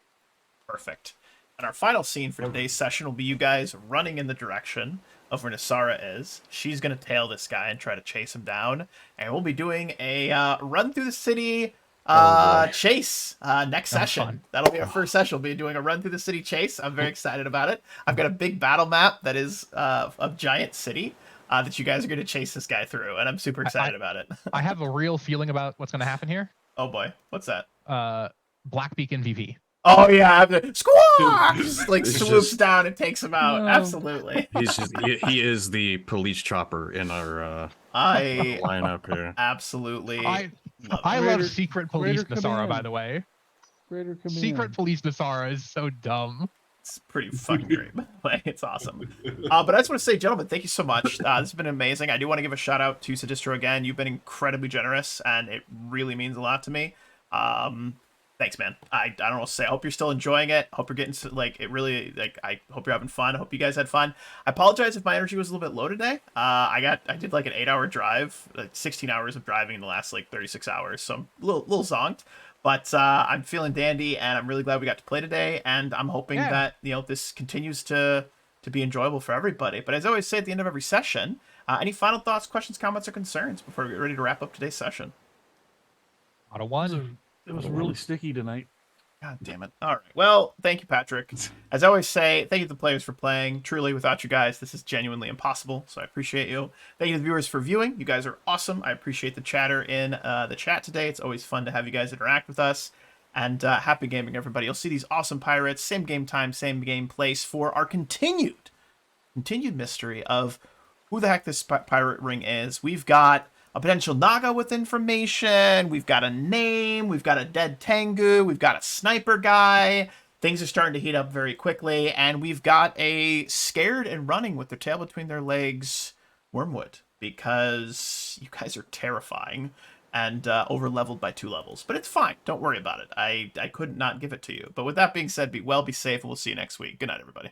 Perfect. And our final scene for today's session will be you guys running in the direction of where Nasara is. She's going to tail this guy and try to chase him down. And we'll be doing a run through the city chase next session. Fun. That'll be our first session. We'll be doing a run through the city chase. I'm very excited about it. I've got a big battle map that is a giant city that you guys are going to chase this guy through. And I'm super excited about it. I have a real feeling about what's going to happen here. Oh boy. What's that? Blackbeak MVP. Oh yeah, I have the squawk! Just like It's swoops just- down and takes him out. No. Absolutely. He is the police chopper in our I lineup here. absolutely I love I it. love Raider- Secret Police Raider Nasara, by Command. the way. Greater command. Secret Police Nasara is so dumb. It's pretty fucking great. By the way. It's awesome. But I just want to say, gentlemen, thank you so much. This has been amazing. I do want to give a shout out to Sadistro again. You've been incredibly generous, and it really means a lot to me. Thanks, man. I don't know what to say. I hope you're still enjoying it. I hope you're getting it really I hope you're having fun. I hope you guys had fun. I apologize if my energy was a little bit low today. I did like an 8-hour drive, like 16 hours of driving in the last like 36 hours. So I'm a little zonked. But I'm feeling dandy, and I'm really glad we got to play today. And I'm hoping that this continues to be enjoyable for everybody. But as I always say at the end of every session, any final thoughts, questions, comments, or concerns before we get ready to wrap up today's session? Out of one. It was really sticky tonight. God damn it. All right. Well, thank you, Patrick. As I always say, thank you to the players for playing. Truly, without you guys, this is genuinely impossible, so I appreciate you. Thank you to the viewers for viewing. You guys are awesome. I appreciate the chatter in the chat today. It's always fun to have you guys interact with us. And happy gaming, everybody. You'll see these awesome pirates, same game time, same game place, for our continued mystery of who the heck this pirate ring is. We've got a potential Naga with information. We've got a name. We've got a dead Tengu. We've got a sniper guy. Things are starting to heat up very quickly. And we've got a scared and running with their tail between their legs Wormwood, because you guys are terrifying and over-leveled by 2 levels. But it's fine. Don't worry about it. I could not give it to you. But with that being said, be well, be safe, and we'll see you next week. Good night, everybody.